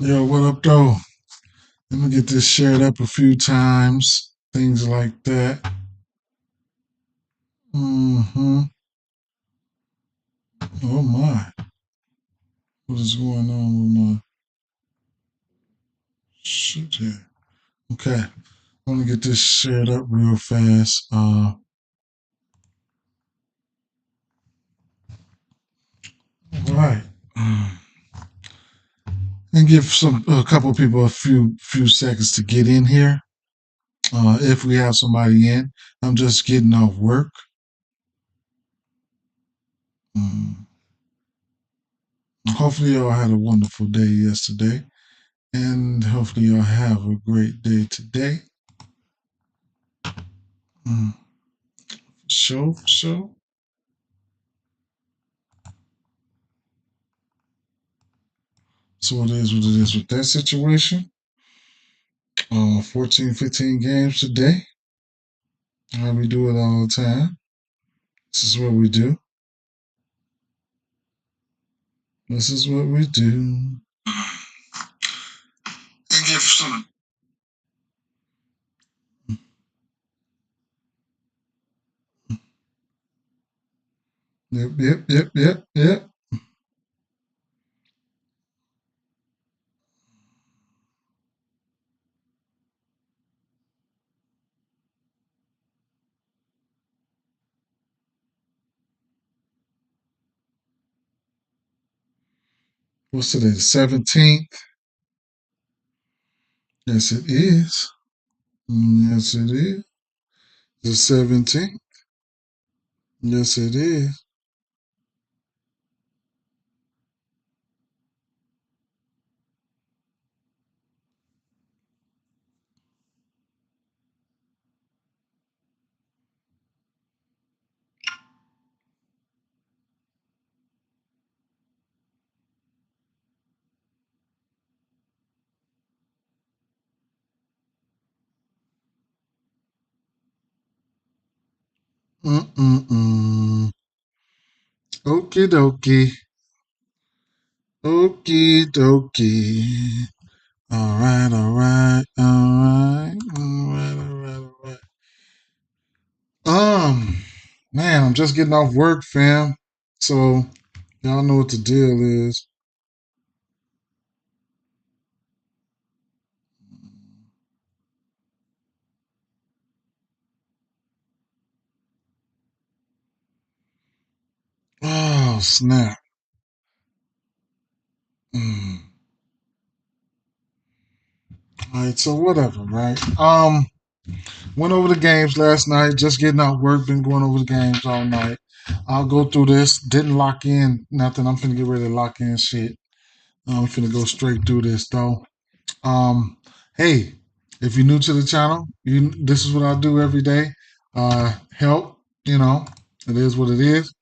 Yo, what up, though? Let me get this shared up a few times. Things like that. Mm-hmm. Oh my. What is going on with my shit here? Okay. Let me get this shared up real fast. Right. And give a couple people a few seconds to get in here. If we have somebody in. I'm just getting off work. Mm. Hopefully y'all had a wonderful day yesterday. And hopefully y'all have a great day today. Mm. So. So it is what it is with that situation. 14, 15 games today. How we do it all the time. This is what we do. This is what we do. And give some. Yep. What's today? The 17th? Yes, it is. Yes, it is. The 17th? Yes, it is. Mm-mm-mm. Okie dokie. Okie dokie. All right. Man, I'm just getting off work, fam. So y'all know what the deal is. Oh, snap. Mm. All right, so whatever, right? Went over the games last night, just getting off work, been going over the games all night. I'll go through this. Didn't lock in nothing. I'm finna get ready to lock in shit. I'm finna go straight through this though. Um, hey, if you're new to the channel, this is what I do every day. Help, it is what it is.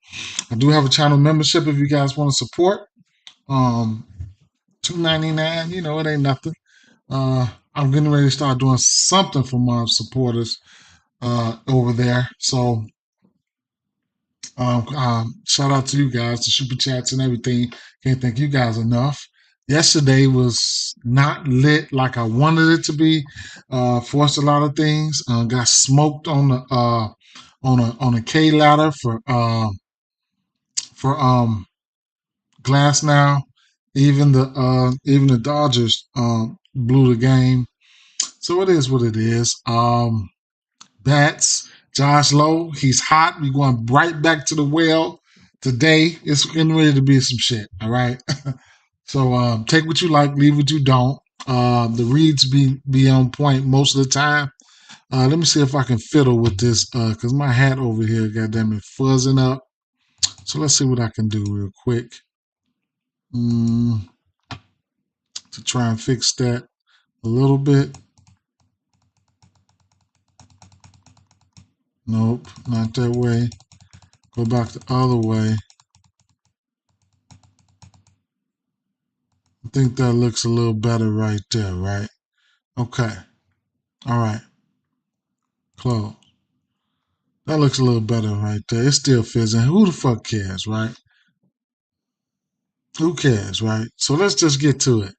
I do have a channel membership if you guys want to support. Um, $2.99, it ain't nothing. I'm getting ready to start doing something for my supporters over there. So shout out to you guys, the super chats and everything. Can't thank you guys enough. Yesterday was not lit like I wanted it to be. Forced a lot of things. Got smoked on the on a K ladder for Glass now. Even the Dodgers blew the game. So it is what it is. Bats, Josh Lowe, he's hot. We're going right back to the well today. It's getting ready to be some shit. All right. So take what you like, leave what you don't. The reads be on point most of the time. Let me see if I can fiddle with this because my hat over here, goddamn it, fuzzing up. So let's see what I can do real quick mm, to try and fix that a little bit. Nope, not that way. Go back the other way. I think that looks a little better right there, right? Okay. All right. Close. That looks a little better right there. It's still fizzing. Who the fuck cares, right? Who cares, right? So let's just get to it.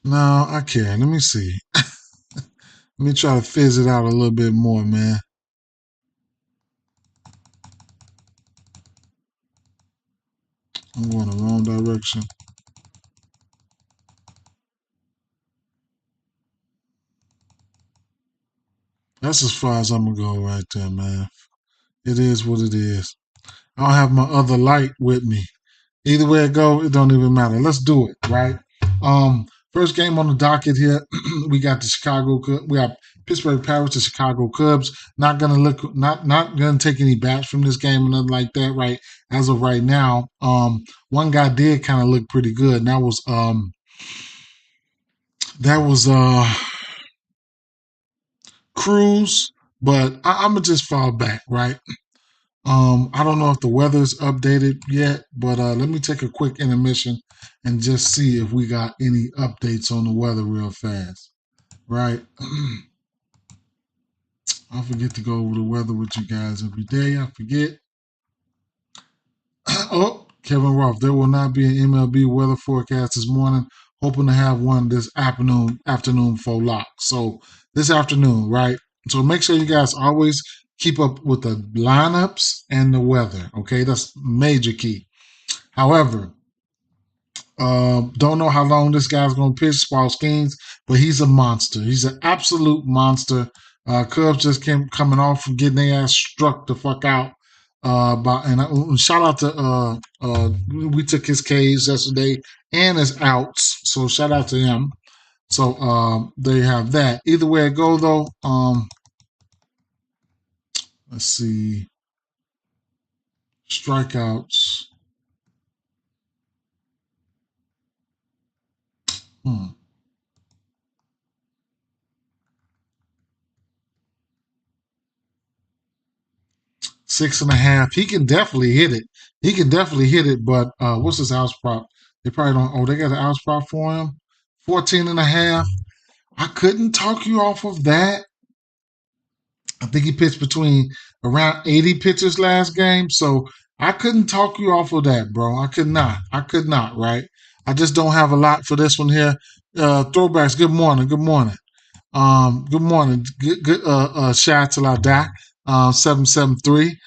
No, I can't. Let me see. Let me try to fizz it out a little bit more, man. I'm going the wrong direction. That's as far as I'm gonna go right there, man. It is what it is. I don't have my other light with me. Either way it go, it don't even matter. Let's do it, right? First game on the docket here, we got the we got Pittsburgh Pirates, the Chicago Cubs. Not gonna take any bats from this game or nothing like that, right? As of right now, one guy did kind of look pretty good, and that was Cruz, but I'm gonna just fall back, right? I don't know if the weather's updated yet, but let me take a quick intermission and just see if we got any updates on the weather real fast. Right? I forget to go over the weather with you guys every day. I forget. Oh, Kevin Ruff, there will not be an MLB weather forecast this morning. Hoping to have one this afternoon for lock. So this afternoon, right? So make sure you guys always keep up with the lineups and the weather. Okay, that's major key. However, don't know how long this guy's going to pitch, Paul Skeens, but he's a monster. He's an absolute monster. Cubs just came coming off from getting their ass struck the fuck out. Shout out to we took his K's yesterday and his outs, so shout out to him. So they have that. Either way it go though, let's see, strikeouts. Hmm. 6.5. He can definitely hit it. He can definitely hit it, but what's his house prop? They probably don't. Oh, they got an house prop for him. 14.5. I couldn't talk you off of that. I think he pitched between around 80 pitches last game. So I couldn't talk you off of that, bro. I could not. I could not, right? I just don't have a lot for this one here. Throwbacks, good morning. Good morning. Good morning. Good shout till I die. 773.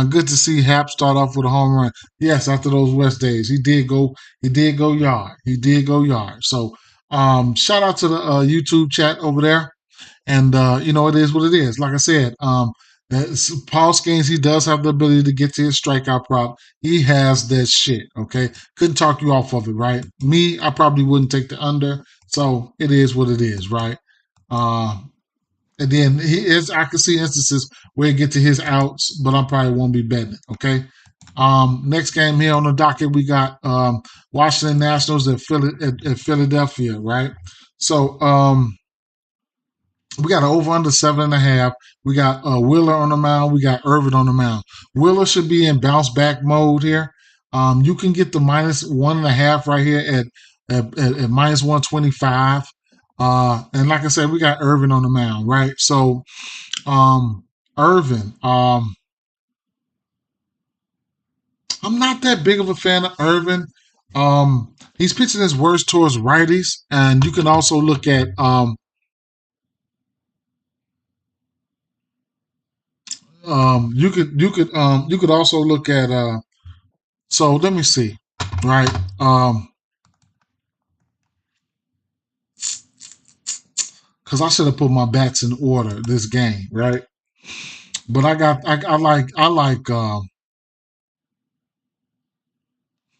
Good to see Hap start off with a home run. Yes, after those West days, he did go yard. He did go yard. So shout out to the YouTube chat over there. And it is what it is. Like I said, Paul Skeens, he does have the ability to get to his strikeout prop. He has that shit. Okay, couldn't talk you off of it, right? Me, I probably wouldn't take the under. So it is what it is, right? Uh, and then I can see instances where he get to his outs, but I probably won't be betting it. Okay. Next game here on the docket, we got Washington Nationals at Philadelphia, right? So we got an over under 7.5. We got Wheeler on the mound. We got Irvin on the mound. Wheeler should be in bounce back mode here. You can get the -1.5 right here at -125. And like I said, we got Irvin on the mound, right? So Irvin, I'm not that big of a fan of Irvin. He's pitching his worst towards righties, and you can also look at you could also look at so let me see, right? Because I should have put my bats in order this game, right? But I like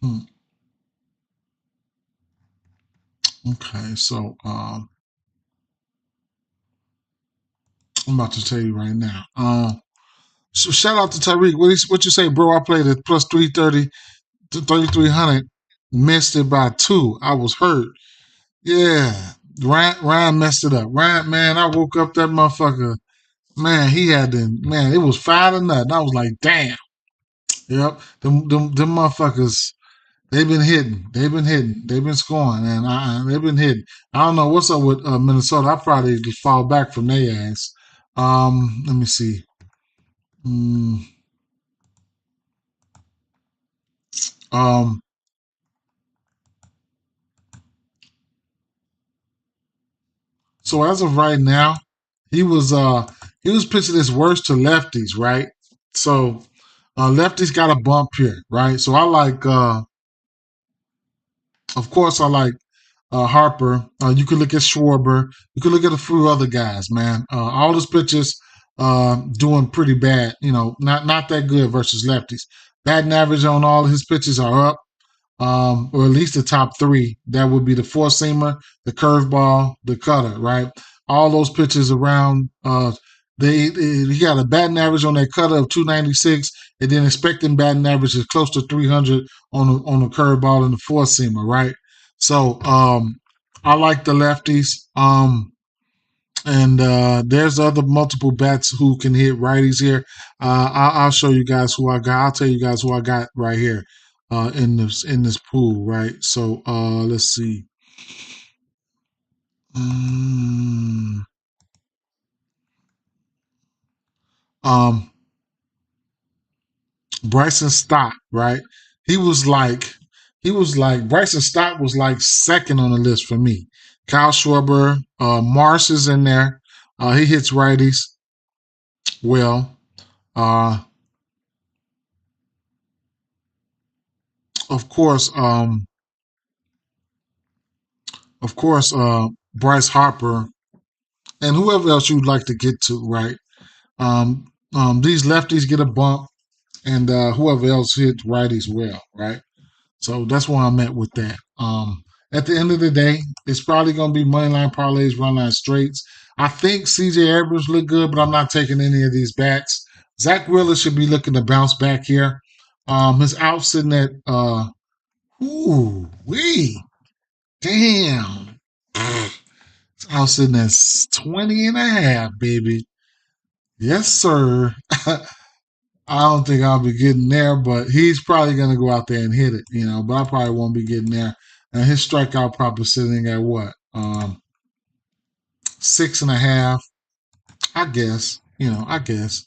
hmm, okay, so I'm about to tell you right now. So shout out to Tyreek. What you say, bro? I played at plus 330 to 3,300. Missed it by 2. I was hurt. Yeah. Ryan messed it up. Ryan, man, I woke up that motherfucker. Man, he had to, man, it was 5-0. I was like, damn. Yep. Them motherfuckers, they've been hitting. They've been hitting. They've been scoring. And they've been hitting. I don't know what's up with Minnesota. I probably just fall back from their ass. Let me see. Mm, um, So as of right now, he was uh he was pitching his worst to lefties, right? So lefties got a bump here, right? So I like of course I like Harper. You could look at Schwarber. You could look at a few other guys, man. All those pitchers doing pretty bad. Not that good versus lefties. Batting average on all of his pitches are up, or at least the top three. That would be the four seamer, the curveball, the cutter, right? All those pitches around. He got a batting average on that cutter of 296, and then expecting batting average is close to 300 on the curveball and the four seamer, right? So I like the lefties. And there's other multiple bats who can hit righties here. I'll show you guys who I got. I'll tell you guys who I got right here in this pool, right? So let's see. Mm, um, Bryson Stott, right? He was like Bryson Stott was like second on the list for me. Kyle Schwarber, Marsh is in there. He hits righties well. Uh, of course, Bryce Harper and whoever else you'd like to get to, right? These lefties get a bump, and whoever else hits righties well, right? So that's where I'm at with that. At the end of the day, it's probably going to be money line parlays, run line straights. I think CJ Abrams look good, but I'm not taking any of these bats. Zach Wheeler should be looking to bounce back here. His out sitting at ooh wee damn. I was sitting at 20 and a half, baby. Yes, sir. I don't think I'll be getting there, but he's probably going to go out there and hit it, but I probably won't be getting there. And his strikeout probably sitting at what? 6.5, I guess. I guess.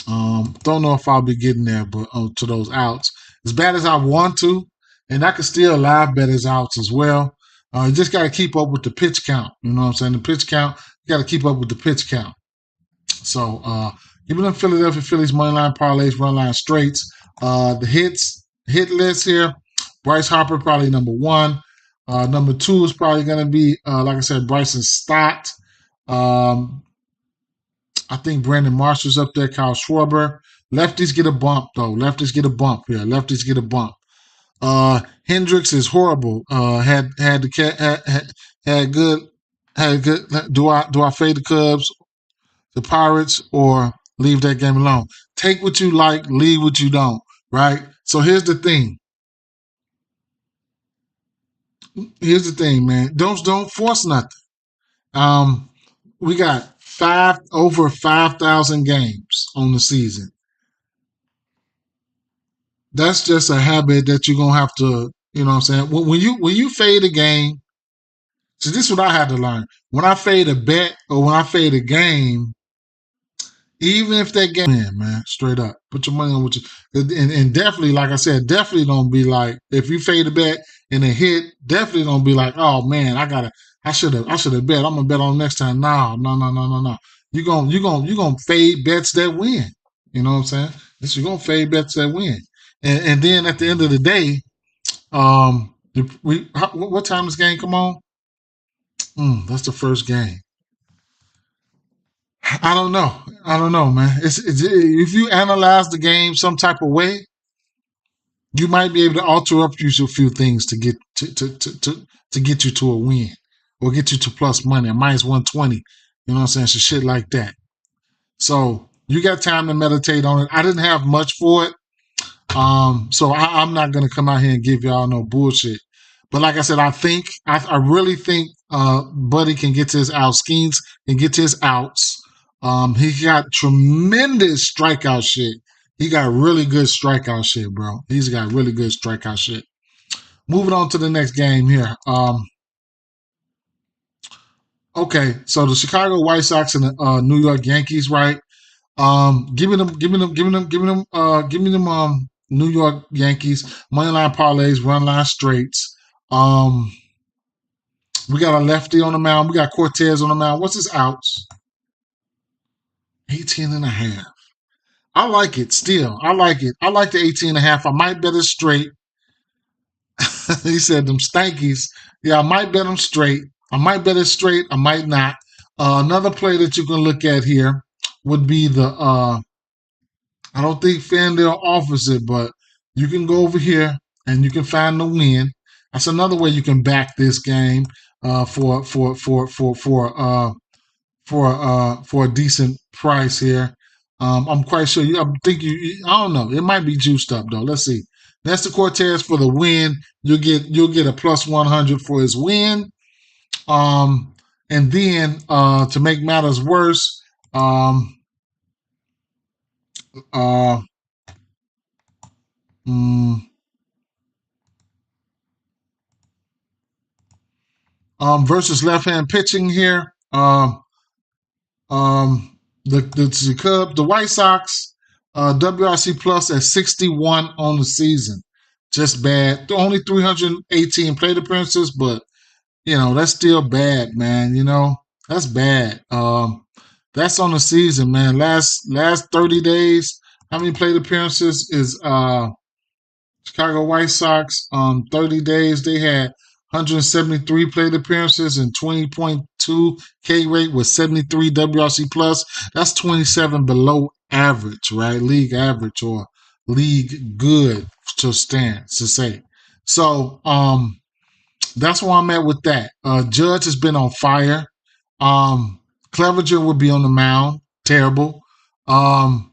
Don't know if I'll be getting there, but to those outs. As bad as I want to, and I can still live bet his outs as well. You just got to keep up with the pitch count. You know what I'm saying? The pitch count, you got to keep up with the pitch count. So, giving them Philadelphia Phillies money line parlays, run line straights. The hit list here. Bryce Harper probably number one. Number two is probably going to be, like I said, Bryson Stott. I think Brandon Marshall's up there. Kyle Schwarber. Lefties get a bump though. Lefties get a bump here. Lefties get a bump. Hendricks is horrible. Had good. Do I fade the Cubs, the Pirates, or leave that game alone? Take what you like, leave what you don't, right? So here's the thing. Man. Don't force nothing. We got over 5,000 games on the season. That's just a habit that you're gonna have to, you know what I'm saying? When you fade a game, so this is what I had to learn. When I fade a bet or when I fade a game, even if that game, man, straight up, put your money on what you, and definitely, like I said, definitely don't be like, if you fade a bet and it hit, definitely don't be like, oh man, I should have bet. I'm gonna bet on next time. No. You gonna fade bets that win. You know what I'm saying? You're gonna fade bets that win, and then at the end of the day, what time this game come on? That's the first game. I don't know, man. If you analyze the game some type of way, you might be able to alter up a few things to get to get you to a win or get you to plus money, a minus 120. You know what I'm saying? So shit like that. So you got time to meditate on it. I didn't have much for it. So I'm not gonna come out here and give y'all no bullshit. But like I said, I really think Buddy can get to his outs. Skeens can get to his outs. He got tremendous strikeout shit. He got really good strikeout shit, bro. He's got really good strikeout shit. Moving on to the next game here. Okay, so the Chicago White Sox and the New York Yankees, right? Give me them New York Yankees money line parlays, run line straights. We got a lefty on the mound. We got Cortez on the mound. What's his outs? 18 and a half. I like it still. I like it. I like the 18 and a half. I might bet it straight. He said them stankies. Yeah, I might bet them straight. I might bet it straight. I might not. Another play that you can look at here would be the I don't think FanDuel offers it, but you can go over here and you can find the win. That's another way you can back this game for a decent price here. I'm quite sure. I think I don't know. It might be juiced up though. Let's see. That's the Cortez for the win. You'll get a plus 100 for his win. And then to make matters worse, um, uh, mm, versus left-hand pitching here. The Cubs, the White Sox, WRC plus at 61 on the season. Just bad. Only 318 plate appearances, but that's still bad, man. That's bad. That's on the season, man. Last 30 days, how many plate appearances is Chicago White Sox? 30 days they had 173 plate appearances and 20.2 K rate with 73 WRC plus. That's 27 below average, right? League average or league good to say. So that's where I'm at with that. Judge has been on fire. Clevenger would be on the mound. Terrible. And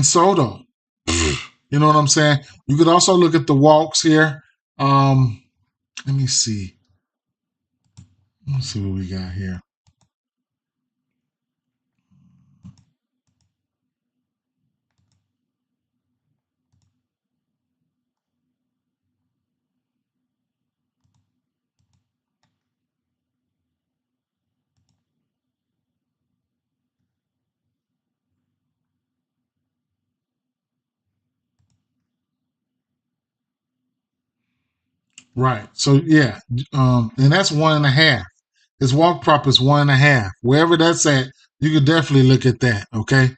Soto. You know what I'm saying? You could also look at the walks here. Let me see. Let's see what we got here. Right. So yeah, and that's 1.5. His walk prop is 1.5. Wherever that's at, you could definitely look at that. Okay.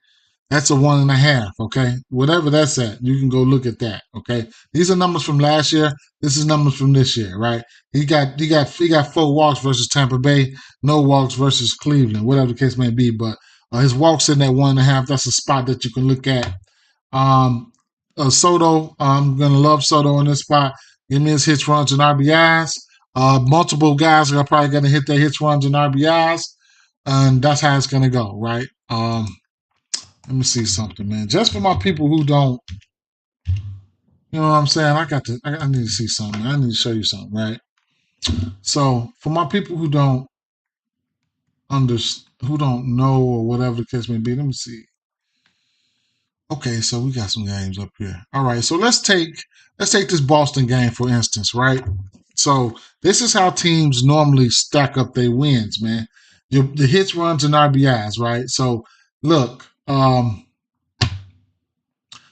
That's a 1.5. Okay. Whatever that's at, you can go look at that. Okay. These are numbers from last year. This is numbers from this year, right? He got 4 walks versus Tampa Bay, no walks versus Cleveland, whatever the case may be. But his walks in that 1.5. That's a spot that you can look at. Soto, I'm gonna love Soto in this spot. Give me his hits, runs, and RBIs. Multiple guys are probably gonna hit their hits, runs, and RBIs, and that's how it's gonna go, right? Let me see something, man. Just for my people who don't, you know what I'm saying? I need to see something. I need to show you something, right? So for my people who don't know or whatever the case may be, let me see. Okay, so we got some games up here. All right, so let's take this Boston game for instance, right? So this is how teams normally stack up their wins, man. The hits, runs, and RBIs, right? So look,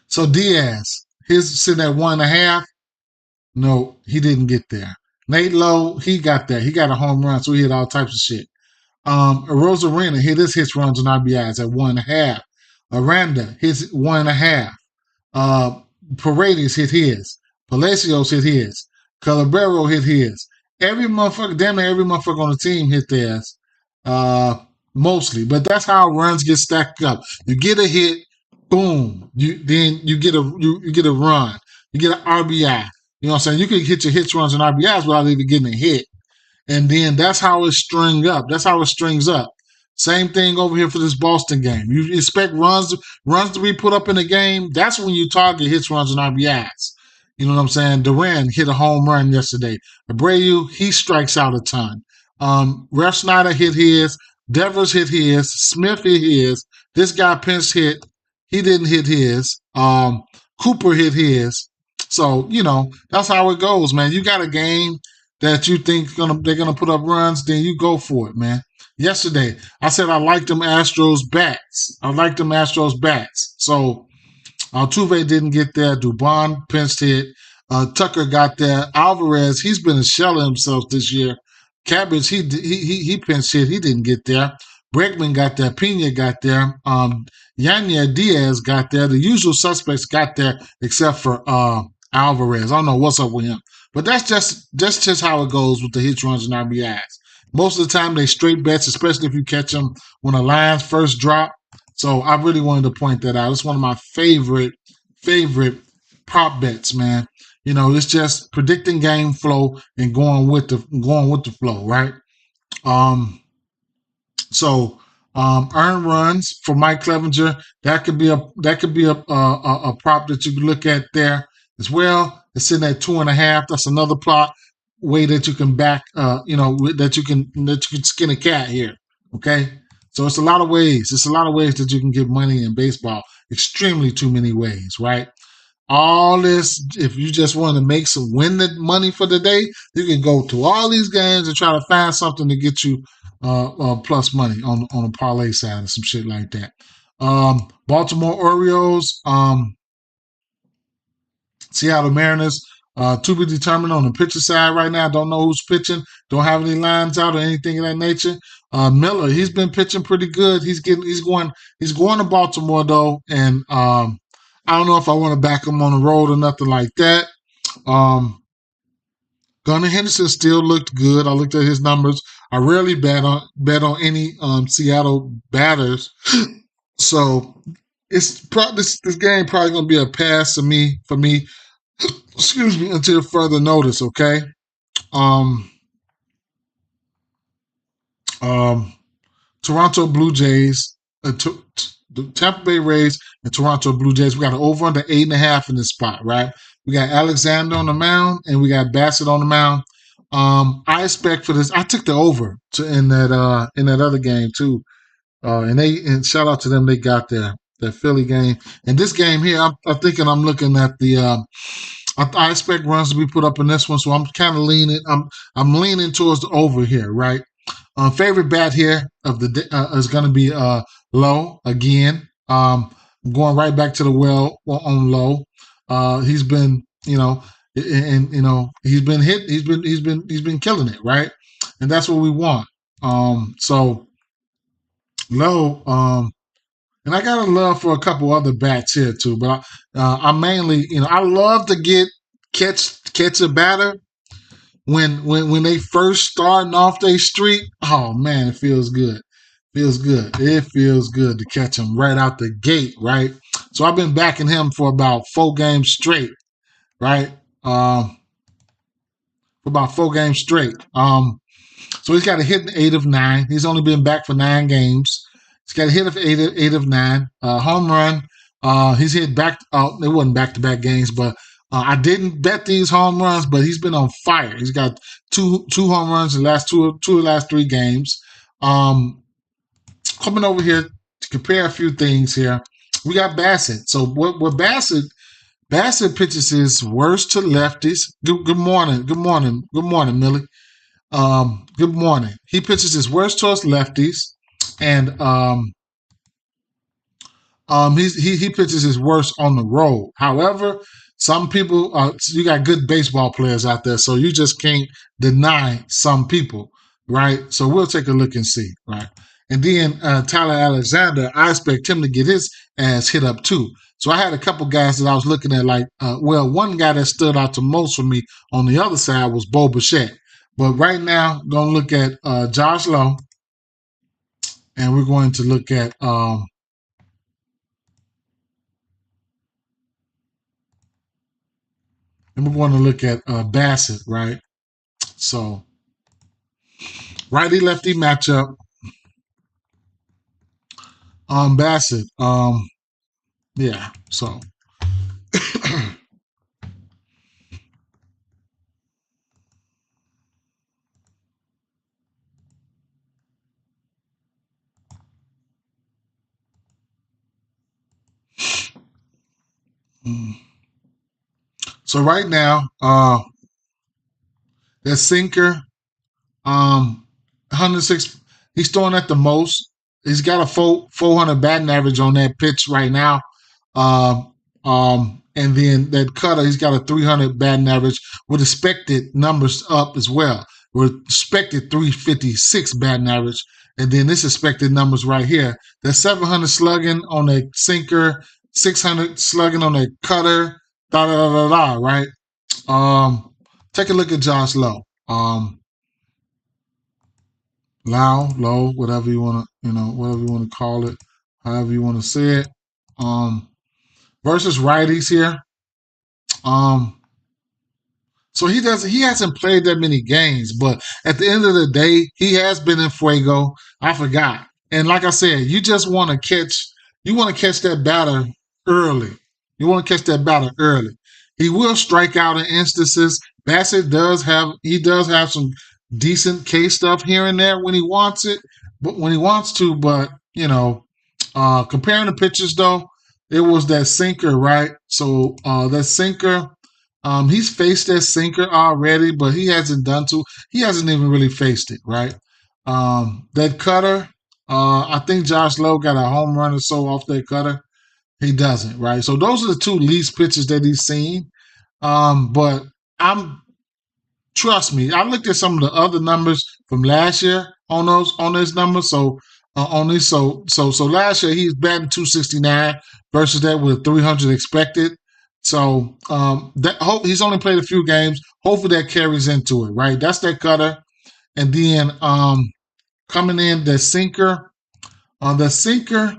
so Diaz, his sitting at 1.5. No, he didn't get there. Nate Lowe, he got there. He got a home run, so he hit all types of shit. Rosarina hit his hits, runs, and RBIs at 1.5. Aranda hits 1.5. Paredes hit his. Palacios hit his. Calabero hit his. Damn near every motherfucker on the team hit theirs. Mostly. But that's how runs get stacked up. You get a hit, boom. Then you get a run. You get an RBI. You know what I'm saying? You can hit your hits, runs, and RBIs without even getting a hit. And then that's how it strings up. That's how it strings up. Same thing over here for this Boston game. You expect runs to be put up in the game. That's when you target hits, runs, and RBIs. You know what I'm saying? Duran hit a home run yesterday. Abreu, he strikes out a ton. Ref Snyder hit his. Devers hit his. Smith hit his. This guy Pence hit. He didn't hit his. Cooper hit his. So, that's how it goes, man. You got a game that you think they're gonna put up runs, then you go for it, man. Yesterday, I said I liked them Astros bats. So Altuve didn't get there. Dubon pinched hit. Tucker got there. Alvarez, he's been a shell of himself this year. Cabbage, he pinched hit. He didn't get there. Bregman got there. Pena got there. Yanya Diaz got there. The usual suspects got there, except for Alvarez. I don't know what's up with him, but that's just how it goes with the hits, runs, and RBIs. Most of the time, they straight bets, especially if you catch them when the lines first drop. So I really wanted to point that out. It's one of my favorite prop bets, man. You know, it's just predicting game flow and going with the flow, right? Um, so earn runs for Mike Clevenger. That could be a prop that you can look at there as well. It's sitting at 2.5. That's another plot way that you can back. That you can skin a cat here. Okay. So it's a lot of ways. It's a lot of ways that you can get money in baseball. Extremely too many ways, right? All this, if you just want to make some win the money for the day, you can go to all these games and try to find something to get you plus money on a parlay side or some shit like that. Baltimore Orioles, Seattle Mariners, to be determined on the pitcher side right now. Don't know who's pitching. Don't have any lines out or anything of that nature. Miller, he's been pitching pretty good. He's going to Baltimore though, and I don't know if I want to back him on the road or nothing like that. Gunnar Henderson still looked good. I looked at his numbers. I rarely bet on any Seattle batters, so this game probably going to be a pass for me. Excuse me, until further notice. Okay. Toronto Blue Jays, the Tampa Bay Rays, and Toronto Blue Jays. We got an over under 8.5 in this spot, right? We got Alexander on the mound, and we got Bassett on the mound. I expect for this. I took the over in that other game too, and shout out to them. They got that Philly game, and this game here. I'm thinking. I'm looking at the. I expect runs to be put up in this one, so I'm kind of leaning. I'm leaning towards the over here, right? Favorite bat here of the is going to be Lowe again. Going right back to the well on Lowe. He's been, he's been hit. He's been killing it, right? And that's what we want. So Lowe. And I got a love for a couple other bats here too, but I'm mainly, I love to catch a batter when they first starting off their streak. Oh man, it feels good. It feels good to catch him right out the gate, right? So I've been backing him for about 4 games straight, right? For about 4 games straight. So he's got a hit in 8 of 9. He's only been back for 9 games. He's got a hit of 8 of 9. Home run. He's hit back. It wasn't back-to-back games, but I didn't bet these home runs, but he's been on fire. He's got two home runs in the last two of the last 3 games. Coming over here to compare a few things here. We got Bassett. So what Bassett pitches his worst to lefties. Good morning, Millie. Good morning. He pitches his worst towards lefties, and he pitches his worst on the road. However, some people, you got good baseball players out there, so you just can't deny some people, right? So we'll take a look and see, right? And then Tyler Alexander, I expect him to get his ass hit up too. So I had a couple guys that I was looking at, one guy that stood out the most for me on the other side was Bo Bichette. But right now, I'm going to look at Josh Lowe, and we're going to look at Bassett, right? So righty-lefty matchup. Bassett. Yeah. So. So right now, that sinker, 106. He's throwing at the most. He's got a 400 batting average on that pitch right now. And then that cutter, he's got a 300 batting average with expected numbers up as well. with expected 356 batting average. And then this expected numbers right here. That's 700 slugging on a sinker, 600 slugging on a cutter, da da da da da, right? Um, Take a look at Josh Lowe. Low, whatever you want to, whatever you want to call it, however you want to say it. Versus righties here. Um, So he hasn't played that many games, but at the end of the day, he has been in fuego. I forgot. And like I said, you want to catch that batter early. You want to catch that batter early. He will strike out in instances. Bassett does have some decent K stuff here and there when he wants it, but when he wants to, but comparing the pitches though, it was that sinker, right? So that sinker, he's faced that sinker already, but he hasn't even really faced it, right? That cutter, I think Josh Lowe got a home run or so off that cutter. He doesn't, right? So those are the two least pitches that he's seen. But I'm Trust me, I looked at some of the other numbers from last year on those numbers. So on these, so last year he's batting 269 versus that with 300 expected. So he's only played a few games. Hopefully that carries into it, right? That's that cutter, and then coming in the sinker. The sinker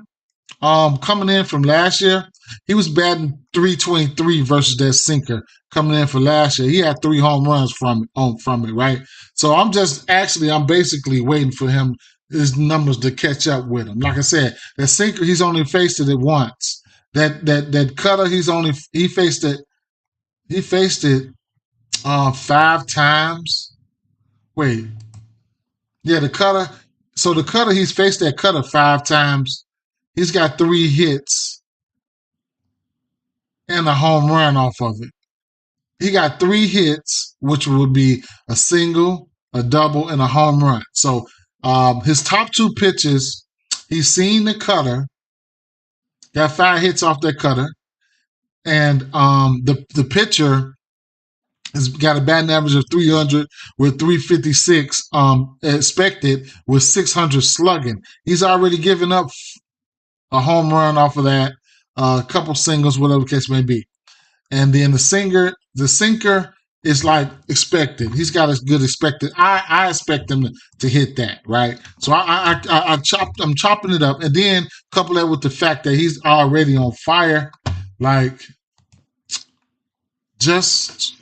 coming in from last year, he was batting 323 versus that sinker coming in for last year. He had 3 home runs from it, right? So I'm basically waiting for his numbers to catch up with him. Like I said, that sinker, he's only faced it once. That cutter, he faced it 5 times. Wait, yeah, the cutter. So the cutter, he's faced that cutter 5 times. He's got 3 hits and a home run off of it. He got 3 hits, which would be a single, a double, and a home run. So his top 2 pitches, he's seen the cutter, got 5 hits off that cutter, and the pitcher has got a batting average of 300 with 356 expected with 600 slugging. He's already given up a home run off of that, a couple singles, whatever the case may be. And then the sinker is like expected. He's got a good expected. I expect him to hit that, right? So I'm chopping it up, and then couple that with the fact that he's already on fire. Like, just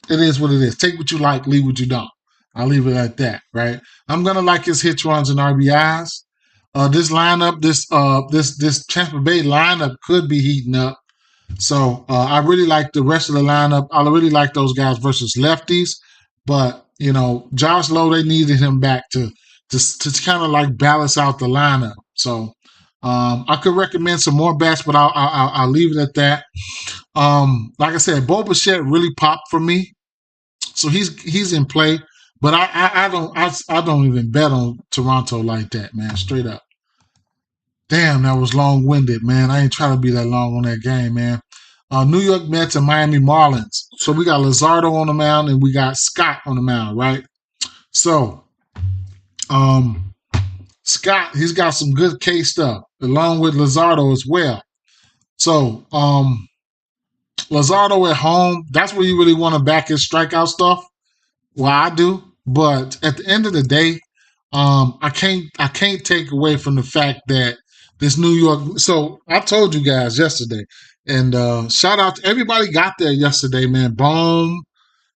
it is what it is. Take what you like, leave what you don't. I'll leave it at that, right? I'm gonna like his hits, runs, and RBIs. This lineup, this Tampa Bay lineup could be heating up. So I really like the rest of the lineup. I really like those guys versus lefties. But Josh Lowe, they needed him back to kind of like balance out the lineup. So I could recommend some more bats, but I'll leave it at that. Like I said, Bo Bichette really popped for me, so he's in play. But I don't even bet on Toronto like that, man. Straight up. Damn, that was long-winded, man. I ain't trying to be that long on that game, man. New York Mets and Miami Marlins. So we got Luzardo on the mound and we got Scott on the mound, right? So, Scott, he's got some good K stuff, along with Luzardo as well. So, Luzardo at home, that's where you really want to back his strikeout stuff. Well, I do. But at the end of the day, I can't take away from the fact that this New York. So I told you guys yesterday, and shout out to everybody got there yesterday, man. Bohm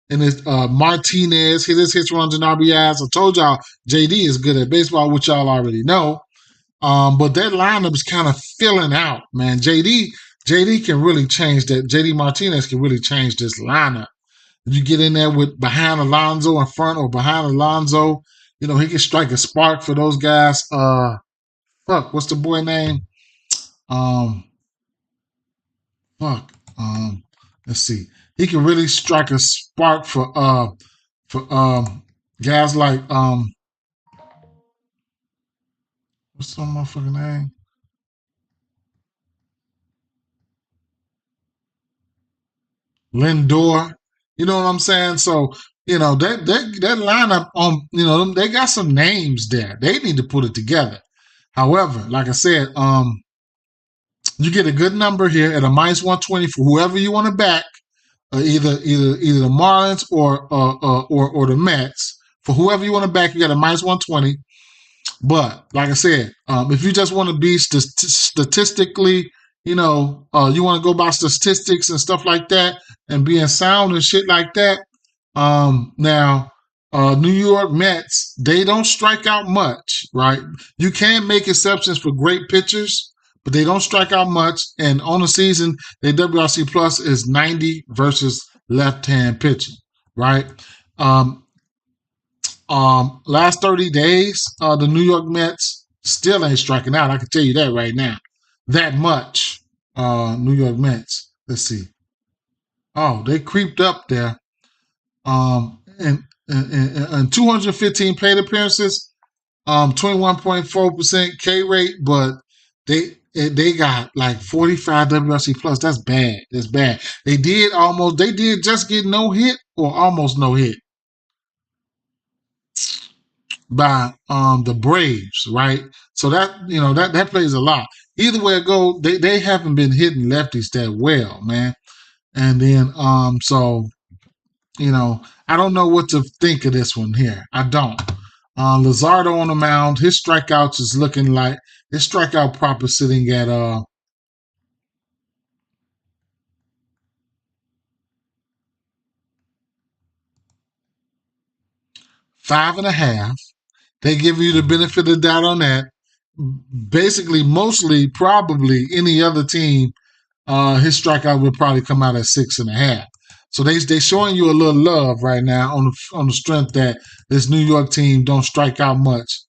and his Martinez hit his hits, runs, and RBIs. I told y'all JD is good at baseball, which y'all already know. But that lineup is kind of filling out, man. JD can really change that. JD Martinez can really change this lineup. If you get in there with behind Alonso in front or behind Alonso, he can strike a spark for those guys. What's the boy name? Um, let's see. He can really strike a spark for guys like what's the motherfucking name? Lindor. You know what I'm saying? So that lineup they got some names there. They need to put it together. However, like I said, you get a good number here at a minus 120 for whoever you want to back, either the Marlins or the Mets. For whoever you want to back, you got a minus 120. But like I said, if you just want to be statistically, you want to go by statistics and stuff like that, and being sound and shit like that. Now, New York Mets, they don't strike out much, right? You can make exceptions for great pitchers, but they don't strike out much. And on the season, their WRC plus is 90 versus left-hand pitching, right? Last 30 days, the New York Mets still ain't striking out. I can tell you that right now. That much. New York Mets. Let's see. Oh, they creeped up there. And 215 plate appearances, 21.4% K rate, but they got like 45 WRC plus. That's bad. That's bad. They did just get no hit or almost no hit by the Braves, right? So that plays a lot. Either way it goes, they haven't been hitting lefties that well, man. And then so I don't know what to think of this one here. I don't. Luzardo on the mound, his strikeouts is looking like his strikeout prop is sitting at 5.5. They give you the benefit of the doubt on that. Basically, mostly, probably any other team, his strikeout would probably come out at 6.5. So they showing you a little love right now on the strength that this New York team don't strike out much,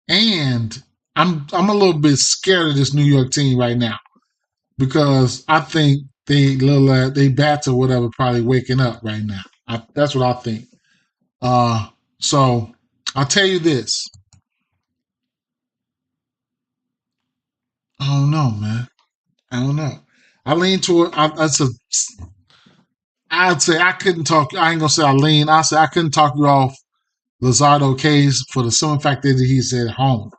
and I'm a little bit scared of this New York team right now because I think they bats or whatever probably waking up right now. That's what I think. So I'll tell you this. I don't know, man. I don't know. I lean toward. I'd say I couldn't talk. I ain't gonna say I lean. I say I couldn't talk you off Luzardo case for the simple fact that he's at home.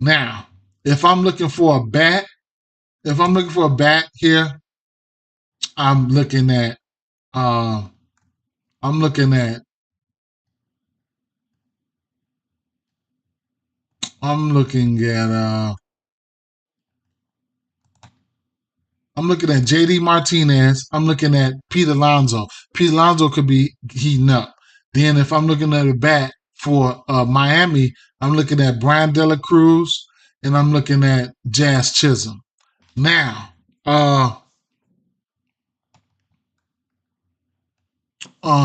Now, if I'm looking for a bat here, I'm looking at. I'm looking at. I'm looking at. I'm looking at JD Martinez. I'm looking at Pete Alonso. Pete Alonso could be heating up. Then if I'm looking at a bat for Miami, I'm looking at Brian De La Cruz and I'm looking at Jazz Chisholm. Now,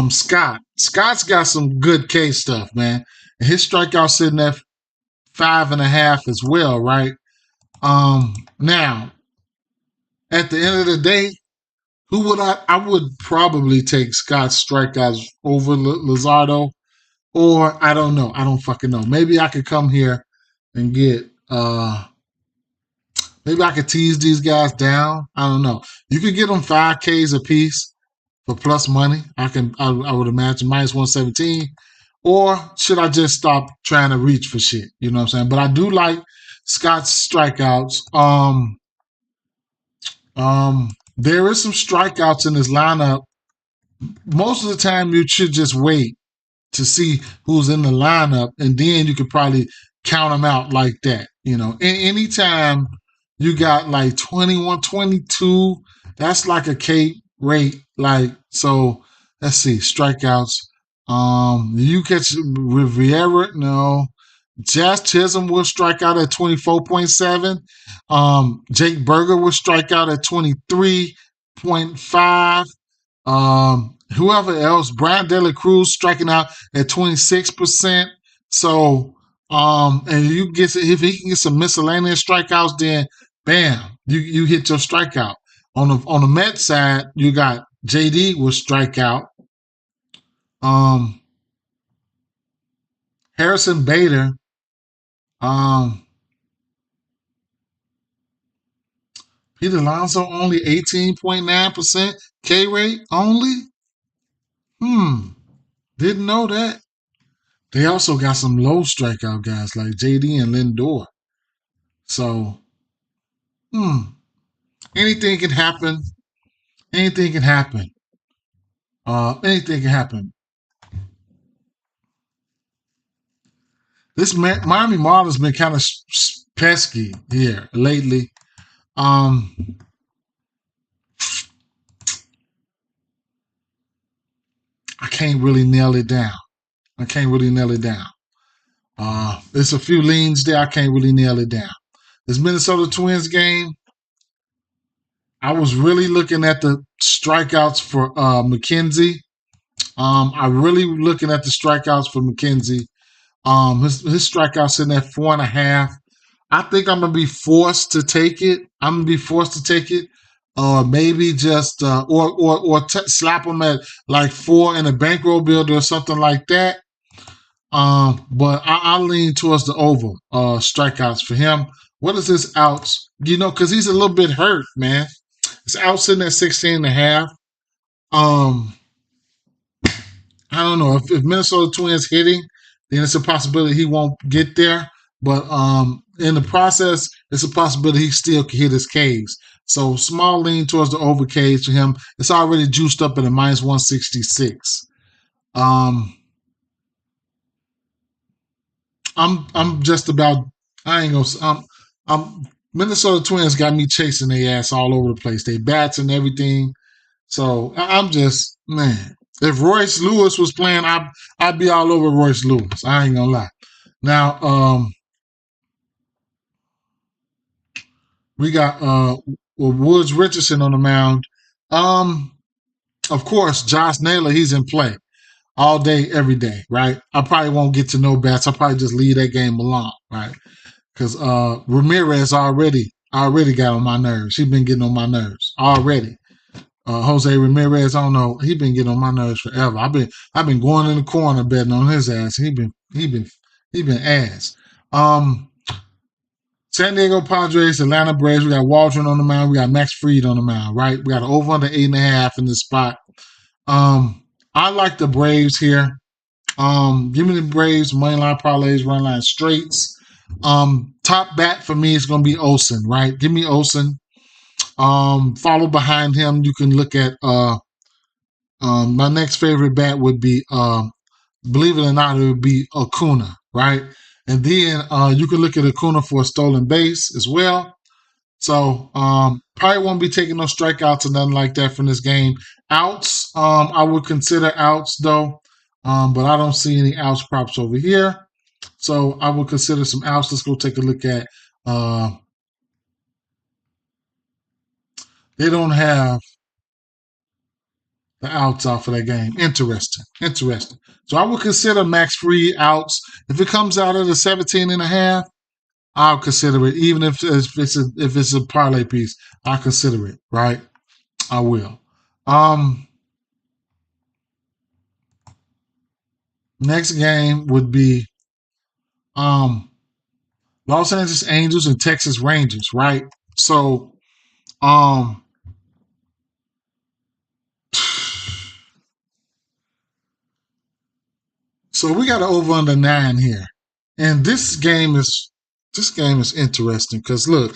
Scott's got some good K stuff, man. And his strikeout sitting at 5.5 as well, right? Now, at the end of the day, who would I would probably take Scott's strikeouts over Luzardo, or I don't know. I don't fucking know. Maybe I could come here and get maybe I could tease these guys down. I don't know. You could get them 5Ks a piece for plus money. I would imagine minus 117. Or should I just stop trying to reach for shit? You know what I'm saying? But I do like Scott's strikeouts. There is some strikeouts in this lineup. Most of the time, you should just wait to see who's in the lineup, and then you could probably count them out like that. Anytime you got like 21, 22, that's like a K rate. Like, so let's see, strikeouts. You catch Riviera, no. Jazz Chisholm will strike out at 24.7. Jake Berger will strike out at 23.5. Whoever else, Brian De La Cruz striking out at 26%. So, and if he can get some miscellaneous strikeouts, then bam, you hit your strikeout. On the Mets side, you got JD will strike out. Harrison Bader. Pete Alonso only 18.9% K rate only. Didn't know that. They also got some low strikeout guys like JD and Lindor. So, anything can happen. Anything can happen. Anything can happen. This Miami Marlins been kind of pesky here lately. I can't really nail it down. There's a few leans there. I can't really nail it down. This Minnesota Twins game, I was really looking at the strikeouts for McKenzie. I really looking at the strikeouts for McKenzie. His strikeout sitting at 4.5. I think I'm gonna be forced to take it. Or maybe just slap him at like 4 in a bankroll builder or something like that. But I lean towards the over strikeouts for him. What is his outs? Because he's a little bit hurt, man. His outs sitting at 16.5. Um, I don't know if Minnesota Twins hitting, then it's a possibility he won't get there. But in the process, it's a possibility he still can hit his Ks. So small lean towards the over Ks for him. It's already juiced up at a minus 166. I'm just about. I ain't gonna. I'm Minnesota Twins got me chasing their ass all over the place. They bats and everything. So I'm just, man. If Royce Lewis was playing, I'd be all over Royce Lewis. I ain't gonna lie. Now, we got Woods Richardson on the mound. Of course, Josh Naylor, he's in play all day, every day, right? I probably won't get to no bats. I'll probably just leave that game alone, right? Because Ramirez already got on my nerves. He's been getting on my nerves already. Jose Ramirez, I don't know. He been getting on my nerves forever. I've been going in the corner betting on his ass. He been ass. San Diego Padres, Atlanta Braves. We got Waldron on the mound. We got Max Fried on the mound. Right. We got an over under 8.5 in this spot. I like the Braves here. Give me the Braves money line parlays, run line straights. Top bat for me is going to be Olsen. Right. Give me Olsen. Follow behind him. You can look at my next favorite bat would be believe it or not, it would be Acuna, right? And then you can look at Acuna for a stolen base as well. So probably won't be taking no strikeouts or nothing like that from this game. Outs, I would consider outs though, but I don't see any outs props over here. So I would consider some outs. Let's go take a look at. They don't have the outs out for that game. Interesting. So I would consider Max Fried outs. If it comes out at a 17.5, I'll consider it. Even if it's a parlay piece, I'll consider it. Right? I will. Next game would be Los Angeles Angels and Texas Rangers. Right? So So we got an over under 9 here, and this game is interesting because look,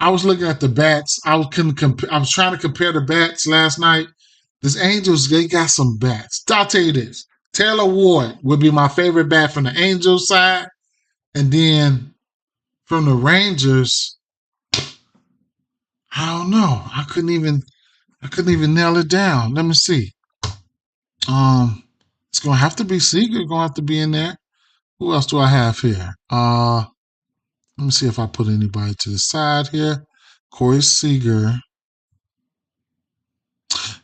I was looking at the bats. I was trying to compare the bats last night. This Angels, they got some bats. I'll tell you this: Taylor Ward would be my favorite bat from the Angels side, and then from the Rangers, I don't know. I couldn't even nail it down. Let me see. It's gonna have to be Seager. Gonna have to be in there. Who else do I have here? Let me see if I put anybody to the side here. Corey Seager.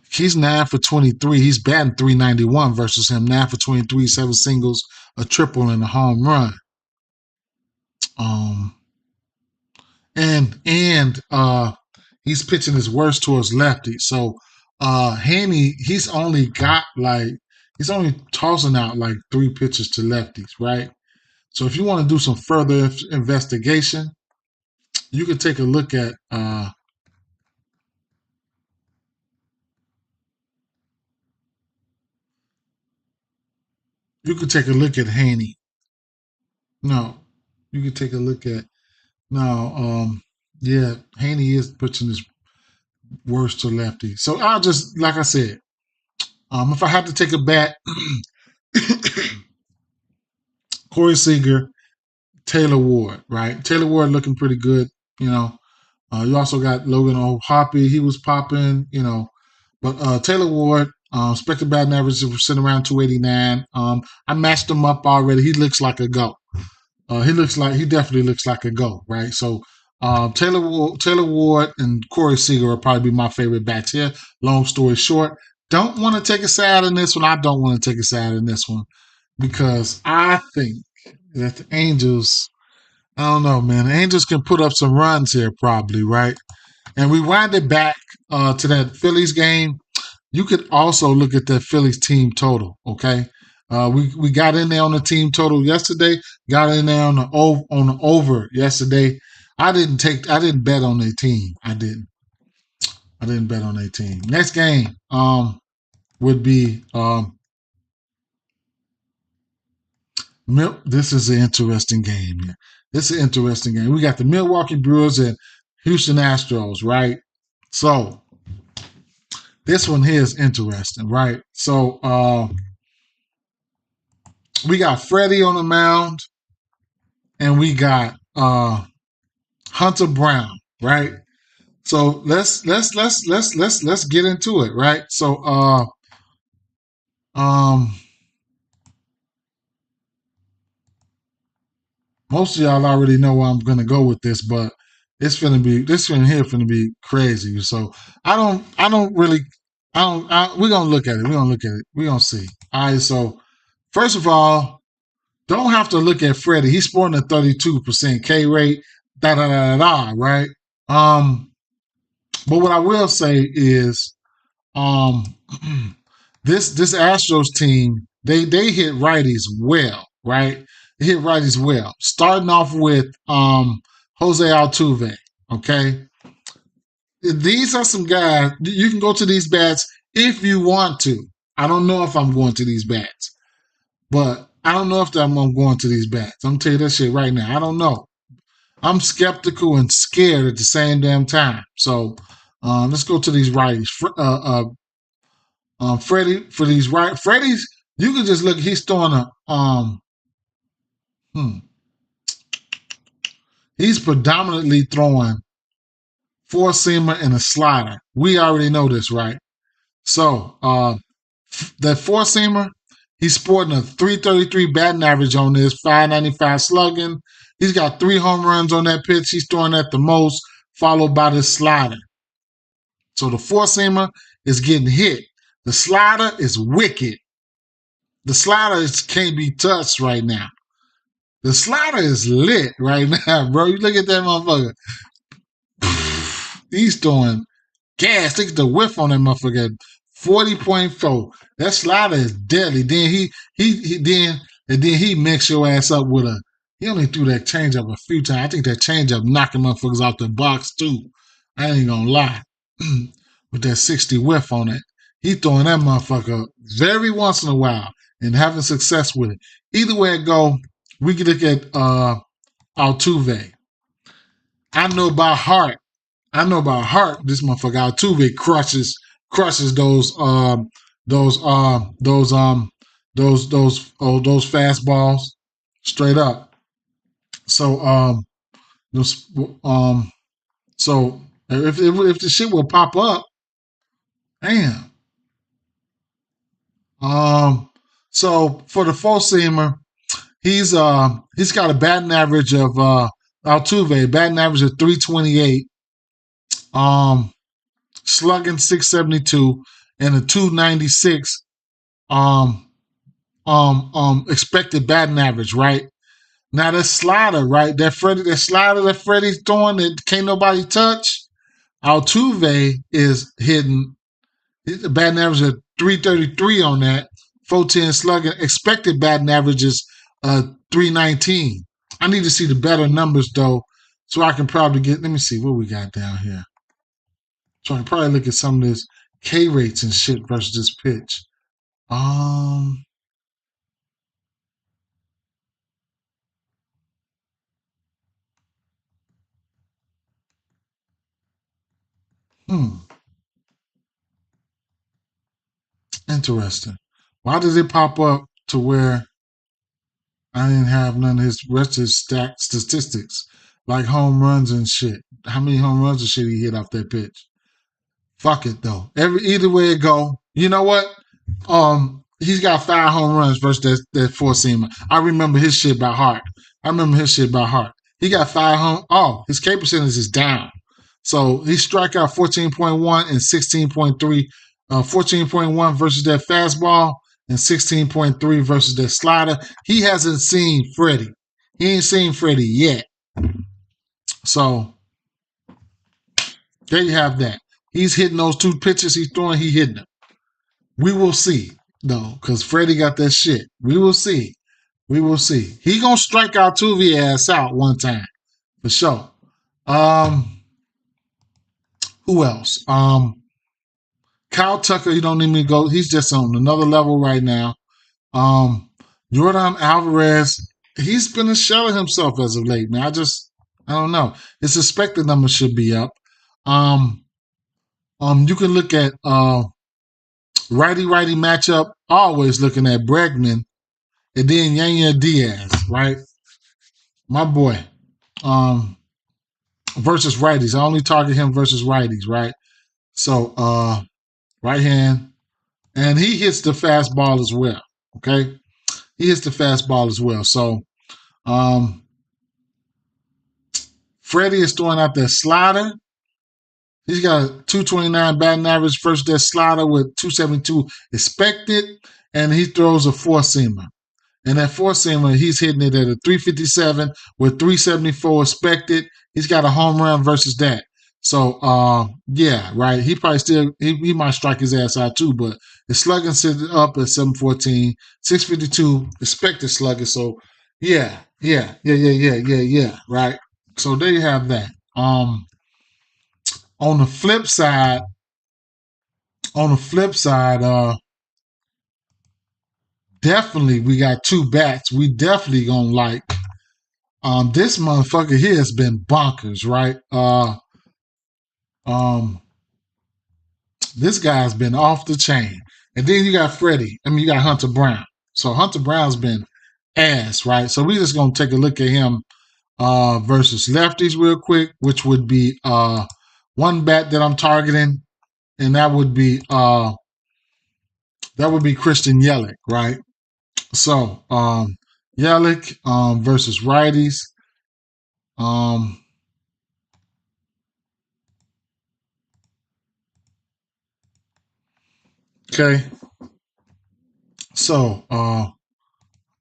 He's 9 for 23. He's batting .391 versus him. 9 for 23, 7 singles, a triple, and a home run. And he's pitching his worst towards lefty. So Haney, he's only tossing out like 3 pitches to lefties, right? So if you want to do some further investigation, you can take a look at you could take a look at Haney. No, you could take a look at now. Yeah, Haney is pitching his worst to lefty. So I'll just like I said, if I had to take a bat, Corey Seager, Taylor Ward, right? Taylor Ward looking pretty good, you know. You also got Logan O'Hoppe. He was popping, you know. But Taylor Ward, expected batting average is sitting around 289. I matched him up already. He looks like a go. He definitely looks like a go, right? So Taylor Ward and Corey Seager will probably be my favorite bats here. Long story short, don't want to take a side in this one. I don't want to take a side in this one because I think that the Angels, I don't know, man. The Angels can put up some runs here, probably, right? And we wind it back to that Phillies game. You could also look at that Phillies team total. Okay, we got in there on the team total yesterday. Got in there on the over yesterday. I didn't bet on their team. I didn't bet on their team. Next game would be this is an interesting game here. This is an interesting game. We got the Milwaukee Brewers and Houston Astros, right? So this one here is interesting, right? So we got Freddie on the mound, and we got Hunter Brown, right? So let's get into it, right? So most of y'all already know where I'm gonna go with this, but this one here finna be crazy. So I don't really we're gonna look at it. We're gonna see. All right, so first of all, don't have to look at Freddie. He's sporting a 32% K rate, right? But what I will say is, um, this Astros team, they hit righties well, right? They hit righties well. Starting off with Jose Altuve, okay? These are some guys, you can go to these bats if you want to. I don't know if I'm going to these bats, but I don't know if I'm going to these bats. I'm tell you that shit right now. I don't know. I'm skeptical and scared at the same damn time. So let's go to these righties. Freddie, for these Freddie's, you can just look. He's throwing hmm, he's predominantly throwing four seamer and a slider. We already know this, right? So that four seamer, he's sporting a 333 batting average on this, 595 slugging. He's got 3 home runs on that pitch. He's throwing at the most, followed by the slider. So the four seamer is getting hit. The slider is wicked. The slider can't be touched right now. The slider is lit right now, bro. You look at that motherfucker. He's throwing gas. Look at the whiff on that motherfucker. 40.4. That slider is deadly. Then he mixed your ass up with a. He only threw that changeup a few times. I think that changeup knocking motherfuckers out the box too. I ain't gonna lie. With that 60 whiff on it, he throwing that motherfucker very once in a while and having success with it. Either way it go, we can look at Altuve. I know by heart. This motherfucker Altuve crushes those fastballs straight up. So so if the shit will pop up, damn. So for the four seamer, he's got a batting average of Altuve, batting average of 328, slugging 672, and a 296 expected batting average, right? Now that slider, right? That slider that Freddie's throwing that can't nobody touch. Altuve is hitting the batting average of 333 on that, 410 slugging. Expected batting average is 319. I need to see the better numbers though, so I can probably get. Let me see what we got down here. So I can probably look at some of this K rates and shit versus this pitch. Interesting. Why does it pop up to where I didn't have none of his rest of his statistics, like home runs and shit? How many home runs and shit he hit off that pitch? Fuck it though. Either way it go, you know what? He's got 5 home runs versus that four seamer. I remember his shit by heart. He got 5 home. Oh, his K percentage is down. So he struck out 14.1 and 16.3. 14.1 versus that fastball and 16.3 versus that slider. He hasn't seen Freddie. He ain't seen Freddie yet. So there you have that. He's hitting those 2 pitches he's throwing. He hitting them. We will see, though, because Freddie got that shit. We will see. He gonna strike out Tuvi ass out one time for sure. Who else? Kyle Tucker, you don't need me to go. He's just on another level right now. Jordan Alvarez, he's been a shell of himself as of late, man. I don't know. His expected number should be up. You can look at righty-righty matchup, always looking at Bregman and then Yanya Diaz, right? My boy. Versus righties. I only target him versus righties, right? So right hand. And he hits the fastball as well. Okay? He hits the fastball as well. So Freddie is throwing out that slider. He's got a 229 batting average versus that slider with 272 expected, and he throws a four-seamer. And that four-seamer, he's hitting it at a 357 with 374 expected. He's got a home run versus that. So, yeah, right. He probably still, he might strike his ass out too, but the slugging sitting up at 714, 652 expected slugging. So, yeah, right. So there you have that. On the flip side, definitely we got 2 bats. We definitely gonna like. This motherfucker here has been bonkers, right? This guy's been off the chain. And then you got Freddie. You got Hunter Brown. So Hunter Brown's been ass, right? So we just gonna take a look at him versus lefties real quick, which would be one bat that I'm targeting, and that would be Christian Yelich, right? So Yelich versus righties. Okay. So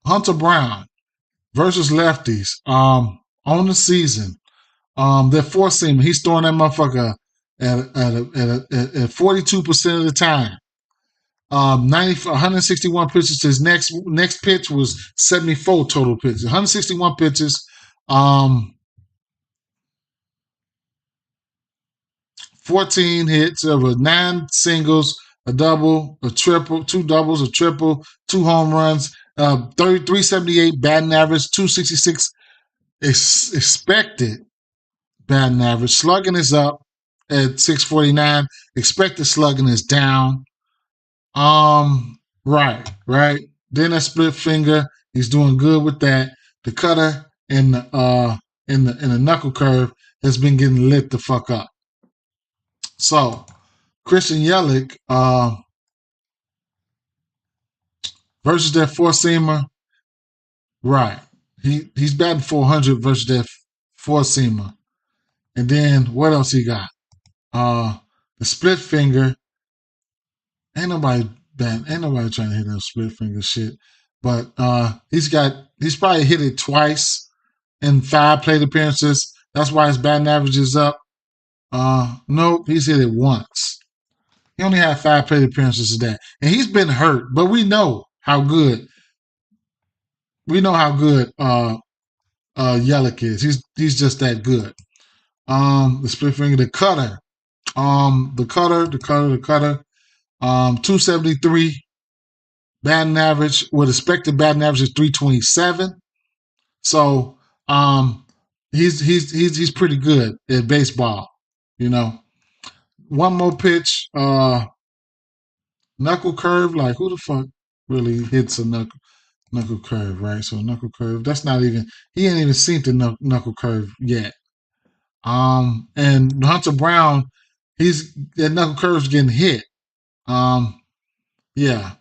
Hunter Brown versus lefties on the season. That four seamer, he's throwing that motherfucker at 42% of the time. 161 pitches. His next pitch was 74 total pitches. 161 pitches. 14 hits. There were 9 singles, a double, a triple, 2 doubles, a triple, 2 home runs. 378 batting average, 266 expected batting average. Slugging is up at 649. Expected slugging is down. Right. Then that split finger, he's doing good with that. The cutter and the knuckle curve has been getting lit the fuck up. So Christian Yelich versus that four-seamer, right. He's batting 400 versus that four-seamer. And then what else he got? The split finger. Ain't nobody trying to hit that split finger shit. But he's probably hit it twice in 5 plate appearances. That's why his batting average is up. Nope, he's hit it once. He only had 5 plate appearances today. And he's been hurt, but we know how good Yelich is. He's just that good. The split finger, the cutter. The cutter. 273 batting average with expected batting average is 327. So he's pretty good at baseball, you know. one more pitch. Knuckle curve. Like who the fuck really hits a knuckle curve, right? So knuckle curve. That's not even. He ain't even seen the knuckle curve yet. And Hunter Brown, that knuckle curve's getting hit. Yeah,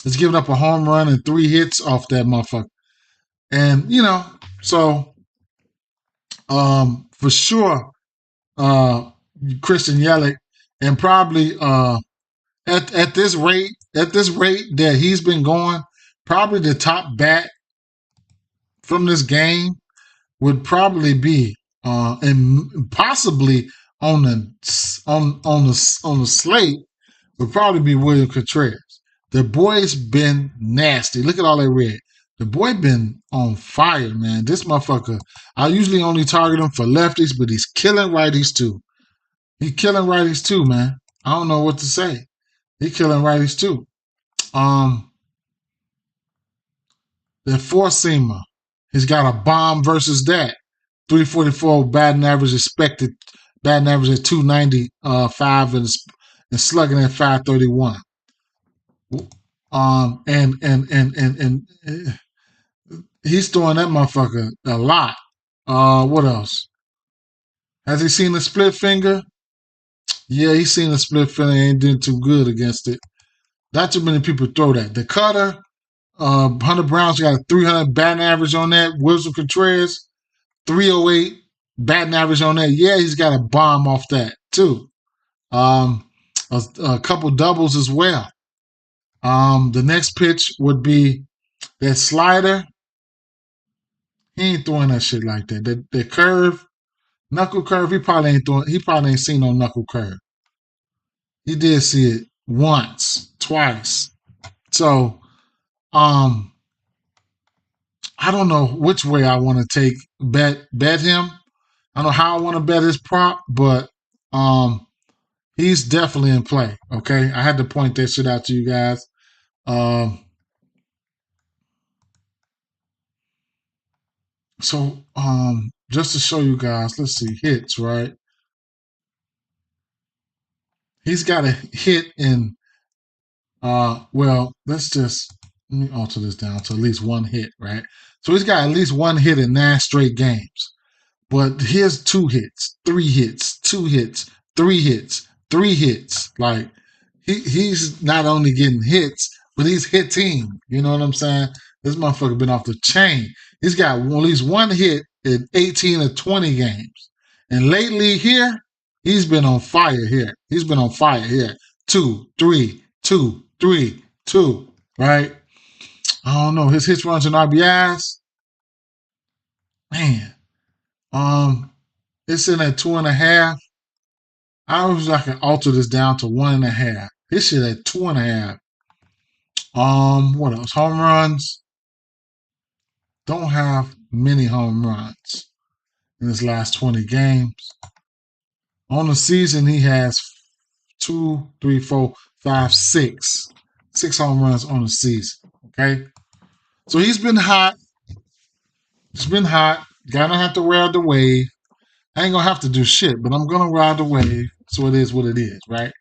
he's giving up a home run and 3 hits off that motherfucker. And so for sure, Christian Yelich, and probably at this rate that he's been going, probably the top bat from this game would probably be and possibly on the slate would probably be William Contreras. The boy's been nasty. Look at all that red. The boy been on fire, man. This motherfucker, I usually only target him for lefties, but he's killing righties too. He's killing righties too, man. I don't know what to say. He's killing righties too. The four-seamer, he's got a bomb versus that. 344 batting average expected, batting average at 295 and slugging at 531. And he's throwing that motherfucker a lot. What else? Has he seen the split finger? Yeah, he's seen the split finger. Ain't doing too good against it. Not too many people throw that. The cutter, Hunter Brown's got a 300 batting average on that. Wilson Contreras, 308 batting average on that. Yeah, he's got a bomb off that too. A couple doubles as well. The next pitch would be that slider. He ain't throwing that shit like that. The curve, knuckle curve. He probably ain't seen no knuckle curve. He did see it once, twice. So, I don't know which way I want to bet him. I don't know how I want to bet his prop, but he's definitely in play. Okay, I had to point that shit out to you guys. So just to show you guys, let's see, hits, right? He's got a hit in well, let me alter this down to at least one hit, right? So he's got at least one hit in 9 straight games. But here's 2 hits, 3 hits, 2 hits, 3 hits, 3 hits. Like he's not only getting hits, but he's hitting. You know what I'm saying? This motherfucker been off the chain. He's got at least one hit in 18 or 20 games. And lately here, he's been on fire here. 2, 3, 2, 3, 2, right? I don't know. His hits, runs, and RBIs, man. It's in at 2.5. I was I can alter this down to 1.5. This shit at 2.5. What else? Home runs. Don't have many home runs in his last 20 games. On the season, he has 2, 3, 4, 5, 6. 6 home runs on the season. Okay? So he's been hot. It's been hot. Gonna have to ride the wave. I ain't gonna have to do shit, but I'm gonna ride the wave. So it is what it is, right?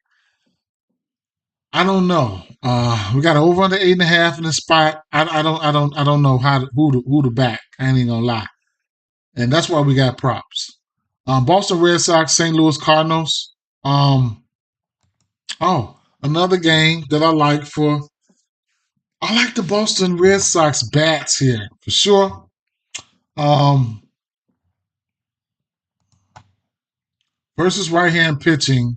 I don't know. We got over under 8.5 in the spot. I don't know who to back. I ain't even gonna lie, and that's why we got props. Boston Red Sox, St. Louis Cardinals. Another game that I like for. I like the Boston Red Sox bats here for sure. Versus right-hand pitching.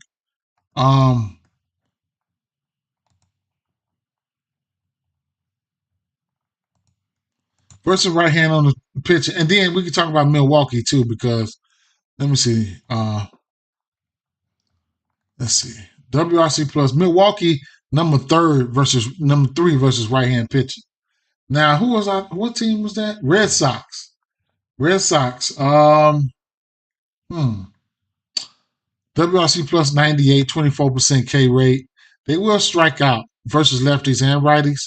Versus right hand on the pitch. And then we can talk about Milwaukee too, because let me see. Let's see. WRC plus Milwaukee number 3 versus right hand pitching. Now, what team was that? Red Sox. WRC plus 98, 24% K rate. They will strike out versus lefties and righties.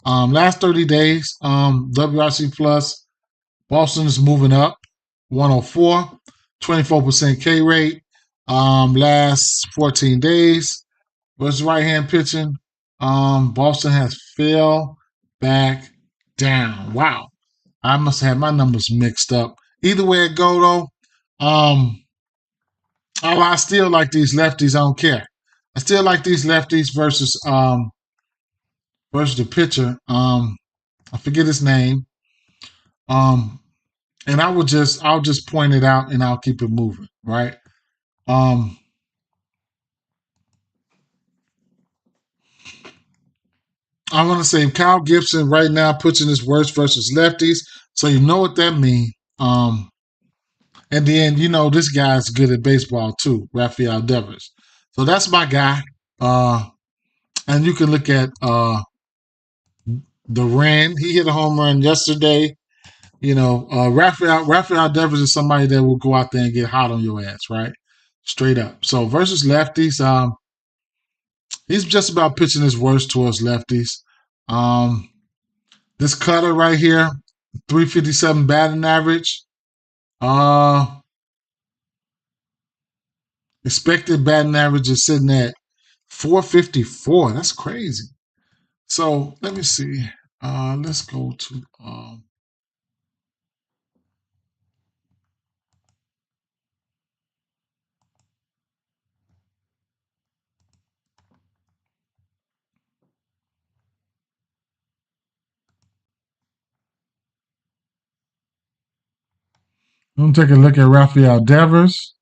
Last 30 days, WRC plus, Boston is moving up, 104, 24% K rate. last 14 days versus right-hand pitching. Boston has fell back down. Wow. I must have my numbers mixed up. Either way it go though, I still like these lefties. I don't care. I still like these lefties versus the pitcher. I forget his name. Um, and I'll just point it out and I'll keep it moving, right? Um, I want to say Kyle Gibson right now puts in his worst versus lefties, so you know what that means. And then this guy's good at baseball too, Rafael Devers. So that's my guy. And you can look at Duran. He hit a home run yesterday. Rafael Devers is somebody that will go out there and get hot on your ass, right? Straight up. So versus lefties, he's just about pitching his worst towards lefties. This cutter right here, 357 batting average. Expected batting average is sitting at 454. That's crazy. So let me see. Let's go to let me take a look at Rafael Devers.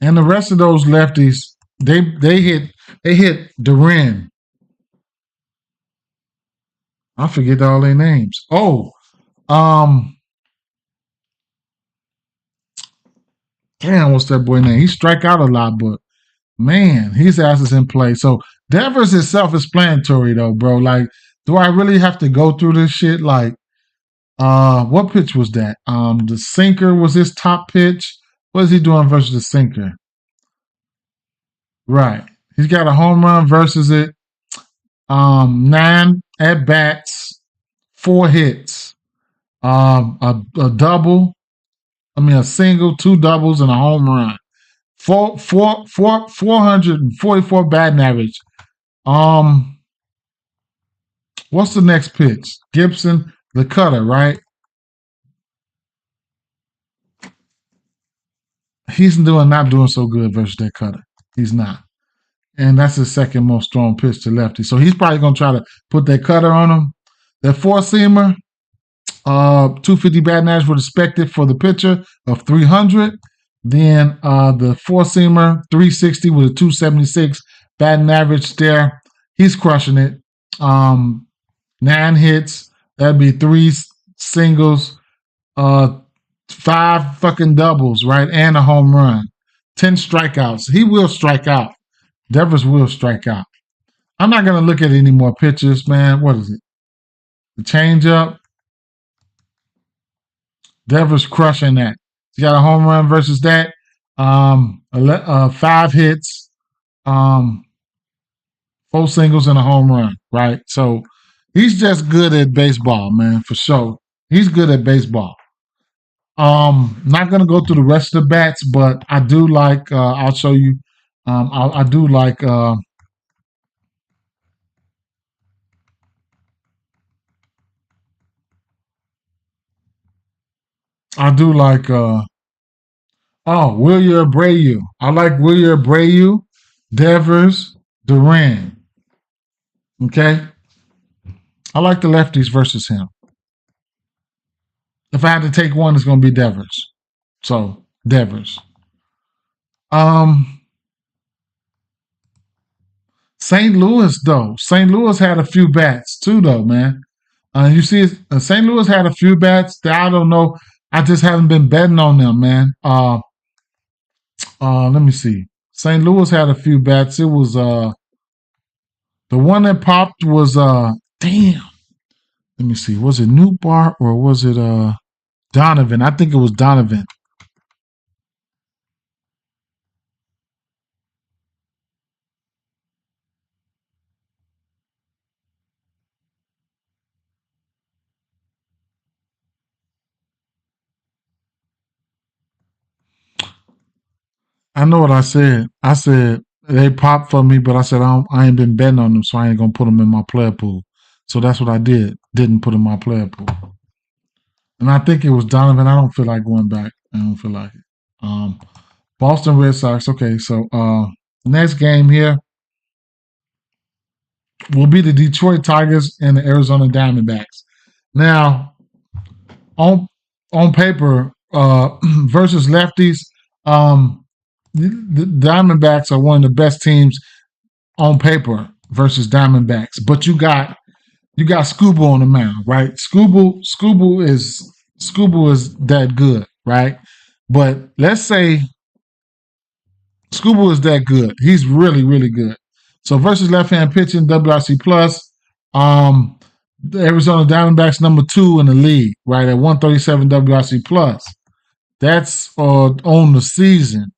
And the rest of those lefties, they hit Duran. I forget all their names. Oh, damn, what's that boy name? He strike out a lot, but man, his ass is in play. So Devers is self-explanatory though, bro. Like, do I really have to go through this shit? Like, what pitch was that? The sinker was his top pitch. What is he doing versus the sinker? Right. He's got a home run versus it. 9 at bats, 4 hits, a double. I mean, a single, 2 doubles, and a home run. 444 batting average. What's the next pitch? Gibson, the cutter, right? He's not doing so good versus that cutter. He's not. And that's his second most strong pitch to lefty. So he's probably going to try to put that cutter on him. That four-seamer, 250 batting average was expected for the pitcher of 300. Then the four-seamer, 360 with a 276 batting average there. He's crushing it. 9 hits. That'd be 3 singles, 5 fucking doubles, right? And a home run. 10 strikeouts. He will strike out. Devers will strike out. I'm not going to look at any more pitches, man. What is it? The changeup. Devers crushing that. He got a home run versus that. 5 hits, 4 singles, and a home run, right? So he's just good at baseball, man, for sure. He's good at baseball. Not going to go through the rest of the bats, but I do like, I'll show you. I do like Wilyer Abreu. I like Wilyer Abreu, Devers, Duran. Okay? I like the lefties versus him. If I had to take one, it's going to be Devers. So, Devers. St. Louis, though. St. Louis had a few bats, too, though, man. You see, St. Louis had a few bats that I don't know. I just haven't been betting on them, man. Let me see. St. Louis had a few bats. It was the one that popped was damn. Let me see. Was it Newbar or was it Donovan? I think it was Donovan. I know what I said. I said they popped for me, but I said I ain't been betting on them, so I ain't gonna put them in my player pool. So that's what I did. Didn't put in my player pool. And I think it was Donovan. I don't feel like going back. I don't feel like it. Boston Red Sox. Okay, so next game here will be the Detroit Tigers and the Arizona Diamondbacks. Now, on on paper, versus lefties, the Diamondbacks are one of the best teams on paper versus Diamondbacks. But you got Scooble on the mound, right? Scooble is that good, right? But let's say Scooble is that good. He's really, really good. So versus left-hand pitching, WRC plus, the Arizona Diamondbacks number 2 in the league, right, at 137 WRC plus. That's on the season.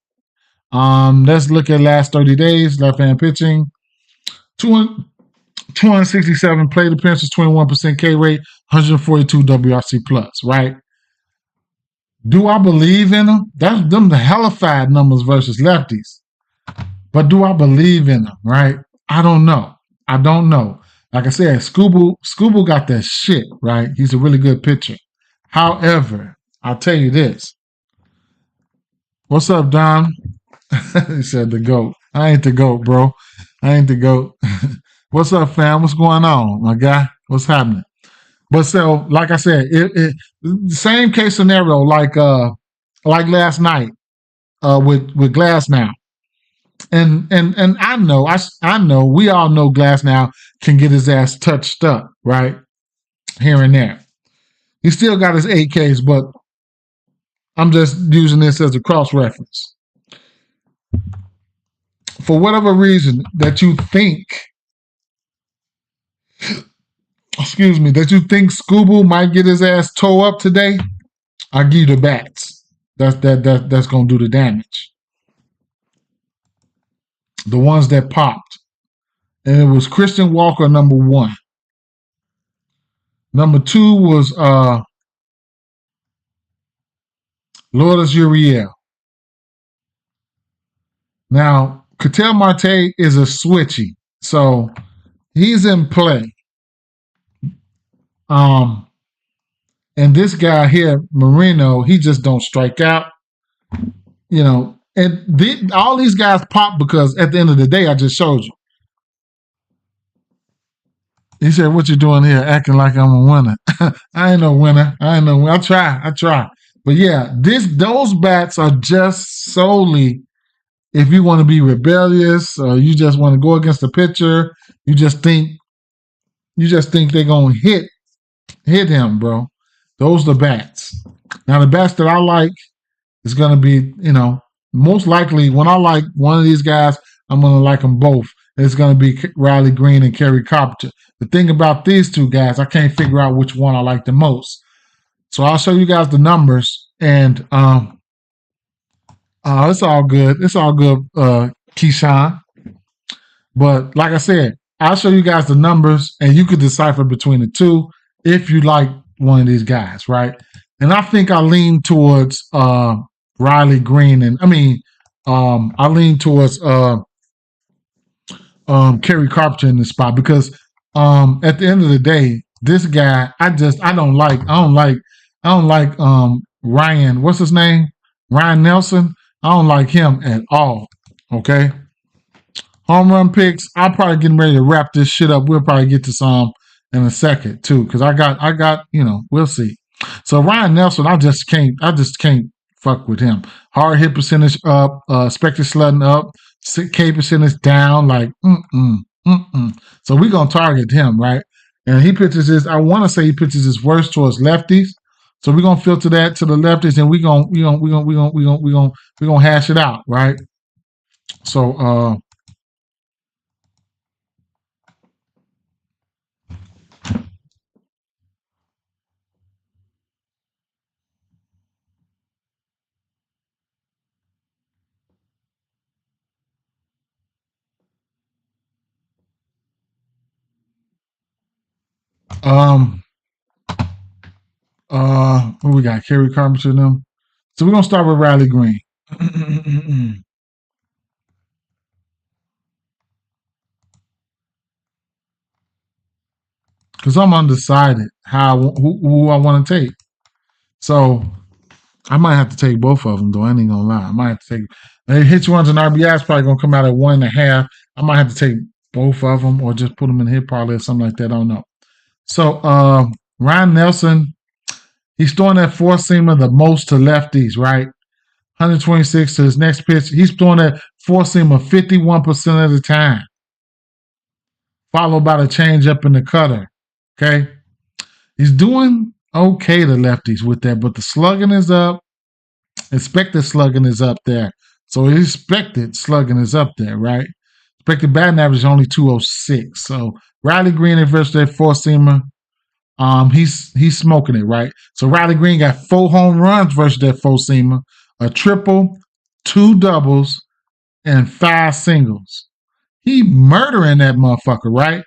Let's look at last 30 days, left-hand pitching. 267 plate appearances, 21% K rate, 142 WRC plus, right? Do I believe in them? That's them the hellified numbers versus lefties. But do I believe in them, right? I don't know. I don't know. Like I said, Scooble got that shit, right? He's a really good pitcher. However, I'll tell you this. What's up, Don? He said the GOAT. I ain't the GOAT, bro. I ain't the GOAT. What's up, fam? What's going on, my guy? What's happening? But so, like I said, same case scenario like last night with Glass now. And I know we all know Glass now can get his ass touched up, right? Here and there. He still got his 8Ks, but I'm just using this as a cross reference. For whatever reason that you think, that you think Scooble might get his ass toe up today, I'll give you the bats. That's gonna do the damage. The ones that popped. And it was Christian Walker, number 1. Number 2 was Lourdes Uriel. Now, Ketel Marte is a switchy, so he's in play. And this guy here, Marino, he just don't strike out. And all these guys pop because at the end of the day, I just showed you. He said, "What you doing here, acting like I'm a winner?" I ain't no winner. I try. But yeah, those bats are just solely if you want to be rebellious or you just want to go against the pitcher. You just think they're gonna hit him, bro. Those are the bats. Now the bats that I like is gonna be, most likely when I like one of these guys, I'm gonna like them both. It's gonna be Riley Green and Kerry Carpenter. The thing about these two guys, I can't figure out which one I like the most. So I'll show you guys the numbers, and it's all good. It's all good, Keyshawn. But like I said, I'll show you guys the numbers, and you could decipher between the two if you like one of these guys, right? And I think I lean towards Riley Green, and I lean towards Kerry Carpenter in this spot because at the end of the day, this guy I don't like Ryan, what's his name? Ryan Nelson. I don't like him at all. Okay. Home run picks. I'm probably getting ready to wrap this shit up. We'll probably get to some in a second too, because I got we'll see. So Ryan Nelson, I just can't fuck with him. Hard hit percentage up, expected slugging up, K percentage down, like So we're gonna target him, right? And he pitches his. I want to say he pitches his worst towards lefties. So we're gonna filter that to the lefties, and we're gonna hash it out, right? So what we got? Kerry Carpenter them. So we're gonna start with Riley Green. because I'm undecided who I want to take. So I might have to take both of them, though. I ain't gonna lie. I might have to take. Maybe hit runs and RBIs probably gonna come out at 1.5. I might have to take both of them, or just put them in hit parlay or something like that. I don't know. So Ryan Nelson, he's throwing that four seamer the most to lefties, right? 126 to his next pitch. He's throwing that four seamer 51% of the time, followed by the changeup and the cutter. Okay, he's doing okay to lefties with that, but the slugging is up. Expected slugging is up there. So expected slugging is up there, right? Expected batting average is only 206. So Riley Green versus that four seamer, he's smoking it, right? So Riley Green got 4 home runs versus that four seamer, a triple, 2 doubles, and 5 singles. He murdering that motherfucker, right?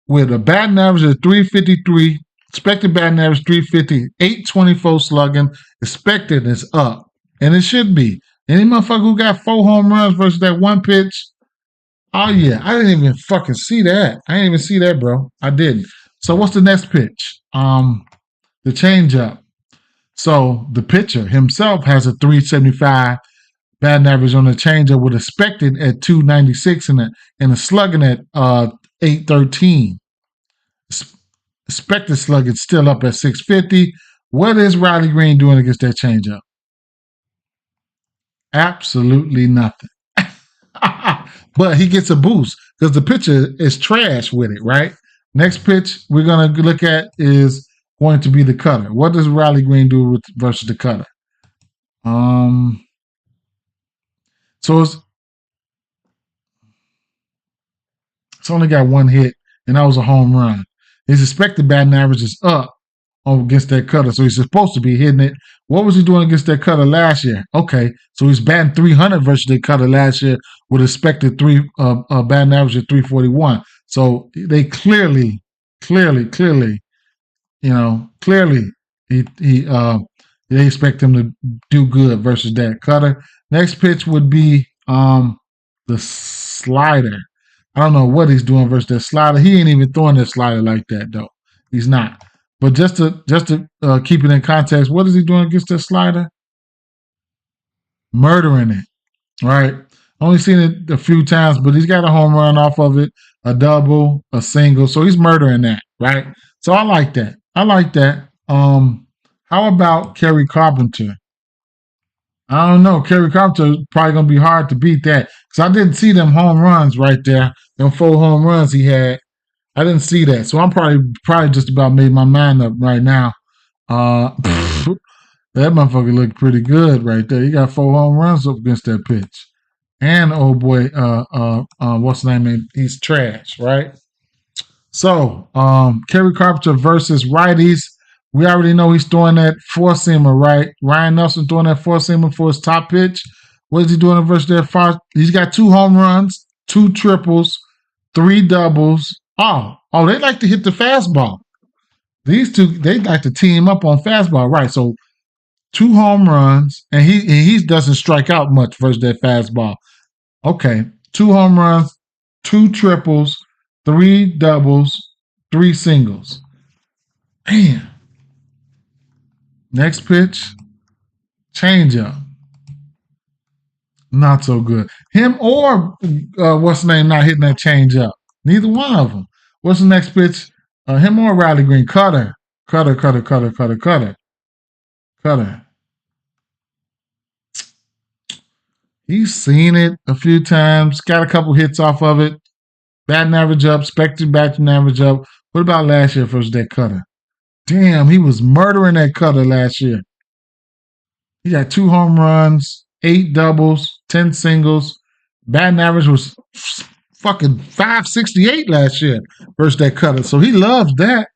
With a batting average of 353, expected batting average 350, 824 slugging, expected is up. And it should be. Any motherfucker who got 4 home runs versus that one pitch, oh yeah, I didn't even fucking see that. I didn't even see that, bro. I didn't. So what's the next pitch? The changeup. So the pitcher himself has a 375 batting average on the changeup with expected at 296 and a slugging at 813. Expected slugging still up at 650. What is Riley Green doing against that changeup? Absolutely nothing. But he gets a boost because the pitcher is trash with it, right? Next pitch we're going to look at is going to be the cutter. What does Riley Green do versus the cutter? So it's only got 1 hit, and that was a home run. His expected batting average is up against that cutter, so he's supposed to be hitting it. What was he doing against that cutter last year? Okay, so he's batting 300 versus the cutter last year with expected batting average of 341. So they clearly, they expect him to do good versus that cutter. Next pitch would be the slider. I don't know what he's doing versus that slider. He ain't even throwing that slider like that though. He's not. But just to keep it in context, what is he doing against that slider? Murdering it, right? Only seen it a few times, but he's got a home run off of it, a double, a single. So he's murdering that, right? So I like that. How about Kerry Carpenter? I don't know. Kerry Carpenter probably going to be hard to beat that because I didn't see them home runs right there. Them 4 home runs he had. I didn't see that. So I'm probably just about made my mind up right now. That motherfucker looked pretty good right there. He got 4 home runs up against that pitch. And old boy, what's his name? He's trash, right? So, Kerry Carpenter versus righties. We already know he's throwing that 4-seamer, right? Ryan Nelson throwing that 4-seamer for his top pitch. What is he doing versus that far? He's got 2 home runs, 2 triples, 3 doubles. Oh, they like to hit the fastball. These two, they like to team up on fastball, right? So 2 home runs, and he doesn't strike out much versus that fastball. Okay, 2 home runs, 2 triples, 3 doubles, 3 singles. Man. Next pitch, changeup. Not so good. Him or what's the name not hitting that changeup. Neither one of them. What's the next pitch? Him or Riley Green? Cutter. He's seen it a few times. Got a couple hits off of it. Batting average up. Expected batting average up. What about last year versus that cutter? Damn, he was murdering that cutter last year. He got 2 home runs, 8 doubles, 10 singles. Batting average was fucking 568 last year versus that cutter. So he loves that.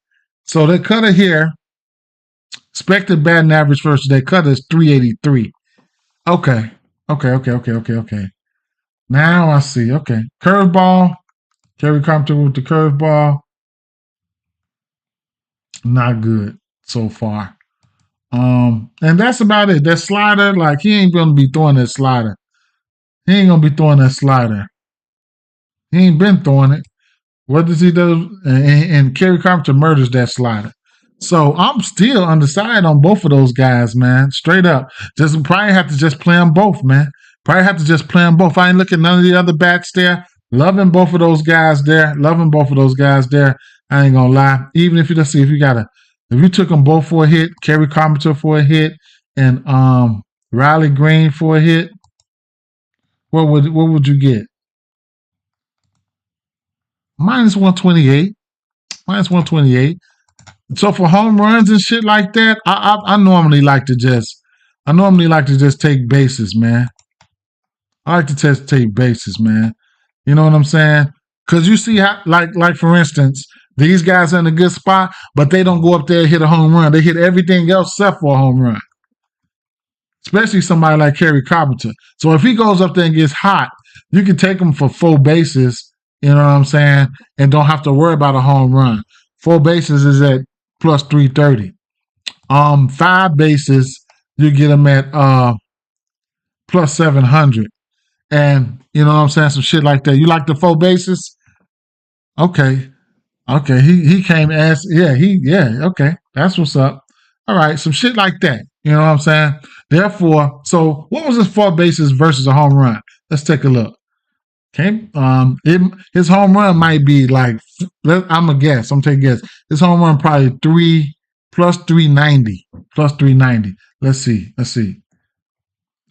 So that cutter here, expected batting average versus that cutter is 383. Okay. Now I see. Okay. Curveball. Kerry Carpenter with the curveball. Not good so far. And that's about it. That slider, like, he ain't gonna be throwing that slider. He ain't been throwing it. What does he do? And Kerry Carpenter murders that slider. So I'm still undecided on both of those guys, man. Straight up. Just probably have to just play them both, man. Probably have to just play them both. I ain't looking at none of the other bats there. Loving both of those guys there. Loving both of those guys there. I ain't gonna lie. Even if you let's see if you took them both for a hit, Kerry Carpenter for a hit, and Riley Green for a hit, what would you get? Minus 128. Minus 128. So for home runs and shit like that, I normally like to just take bases, man. I like to just take bases, man. You know what I'm saying? Because you see how, like for instance, these guys are in a good spot, but they don't go up there and hit a home run. They hit everything else except for a home run. Especially somebody like Kerry Carpenter. So if he goes up there and gets hot, you can take him for 4 bases, you know what I'm saying, and don't have to worry about a home run. 4 bases is at plus 330. 5 bases, you get him at plus 700. And you know what I'm saying, some shit like that. You like the 4 bases? Okay. Okay. He came as okay. That's what's up. All right, some shit like that. You know what I'm saying? Therefore, so what was his 4 bases versus a home run? Let's take a look. Okay. His home run might be like, I'm gonna guess. I'm taking a guess. His home run probably 3 plus 390. Plus 390. Let's see.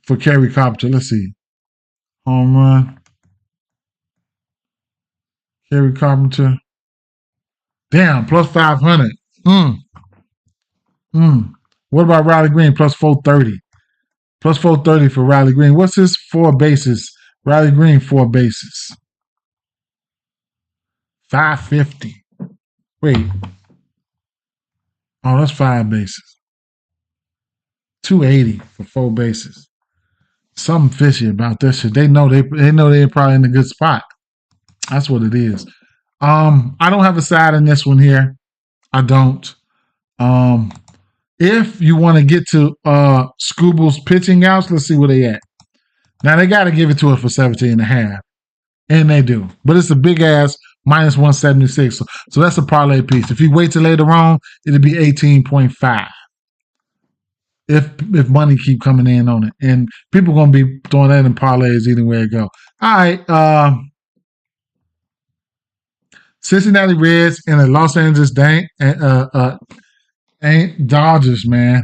For Kerry Carpenter, let's see. Home run. Kerry Carpenter. Damn, plus 500. What about Riley Green? Plus 430. Plus 430 for Riley Green. What's his 4 bases? Riley Green, 4 bases. 550. Wait. Oh, that's 5 bases. 280 for 4 bases. Something fishy about this shit. They know they're probably in a good spot. That's what it is. I don't have a side in this one here. I don't. If you want to get to Scooble's pitching outs, let's see where they at. Now they got to give it to it for 17.5. And they do. But it's a big ass minus 176. So that's a parlay piece. If you wait till later on, it'll be 18.5. If money keep coming in on it. And people going to be throwing that in parlays either way it go. All right. Cincinnati Reds and the Los Angeles Dodgers, man.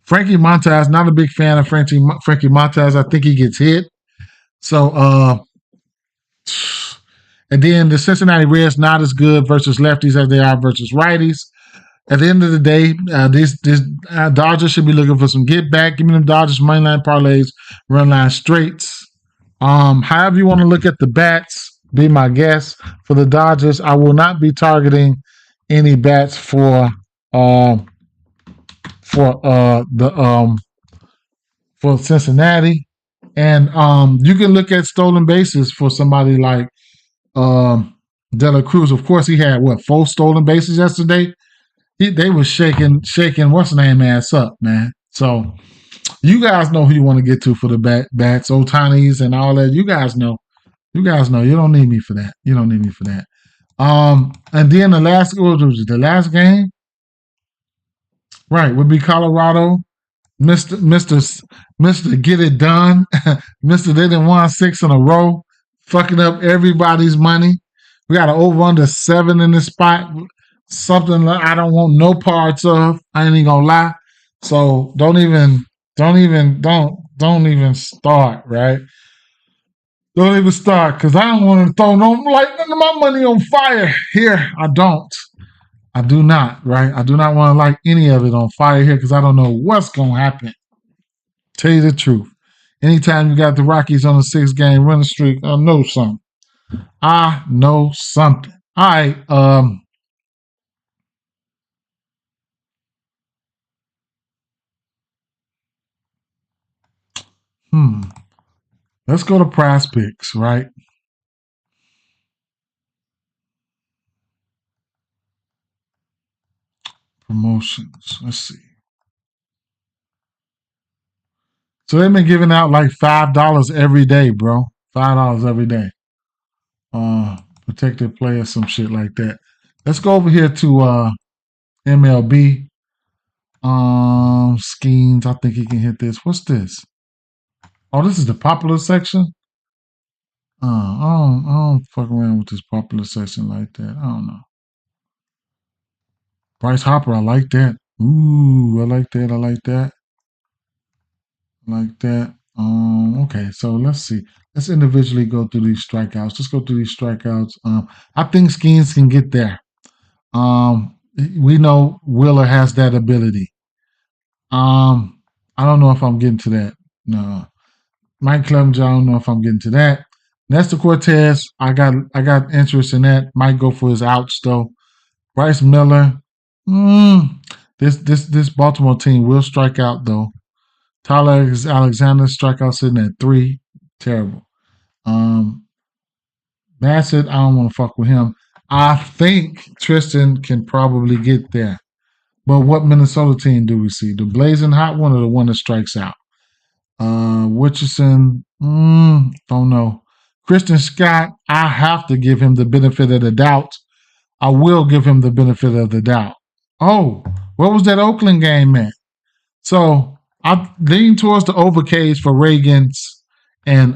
Frankie Montas, not a big fan of Frankie Montas. I think he gets hit. So, and then the Cincinnati Reds not as good versus lefties as they are versus righties. At the end of the day, these Dodgers should be looking for some get back. Give me them Dodgers money line parlays, run line straights. However you want to look at the bats, be my guest for the Dodgers. I will not be targeting any bats for Cincinnati. And you can look at stolen bases for somebody like De La Cruz. Of course, he had 4 stolen bases yesterday. They were shaking what's the name ass up, man. So you guys know who you want to get to for the bats, Ohtani's and all that. You guys know. You don't need me for that. And then the last game, right, would be Colorado. Mr. Get It Done. Mr. They done won 6 in a row, fucking up everybody's money. We got an over under 7 in this spot. Something that I don't want no parts of. I ain't even gonna lie. So don't even start, right? Don't even start, because I don't want to throw none of my money on fire here. I do not, right? I do not want to light any of it on fire here because I don't know what's going to happen. Tell you the truth. Anytime you got the Rockies on a 6-game winning streak, I know something. All right. Let's go to Prize Picks, right? Promotions. Let's see. So they've been giving out like $5 every day, bro. $5 every day. protected player, some shit like that. Let's go over here to MLB schemes. I think he can hit this. What's this? Oh, this is the popular section. I don't fuck around with this popular section like that. I don't know. Bryce Harper, I like that. Ooh, I like that. I like that. I like that. Okay, so let's see. Let's individually go through these strikeouts. Let's go through these strikeouts. I think Skeens can get there. We know Wheeler has that ability. I don't know if I'm getting to that. No. Mike Clevenger, I don't know if I'm getting to that. Nestor Cortez, I got interest in that. Might go for his outs though. Bryce Miller, this Baltimore team will strike out though. Tyler Alexander strikeout sitting at 3, terrible. Bassett, I don't want to fuck with him. I think Tristan can probably get there. But what Minnesota team do we see? The blazing hot one or the one that strikes out? Richardson, don't know. Christian Scott, I have to give him the benefit of the doubt. I will give him the benefit of the doubt. Oh, what was that Oakland game at? So I lean towards the over Ks for Reagan's and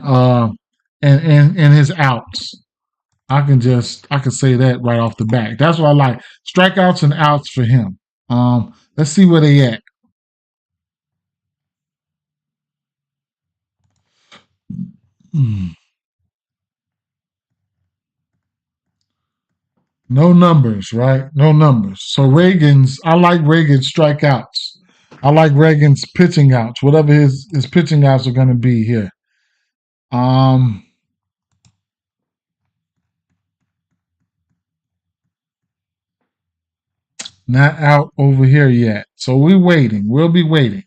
his outs. I can say that right off the bat. That's what I like. Strikeouts and outs for him. Let's see where they at. No numbers, right? No numbers. So I like Reagan's strikeouts. I like Reagan's pitching outs, whatever his pitching outs are going to be here. Not out over here yet. So we're waiting. We'll be waiting.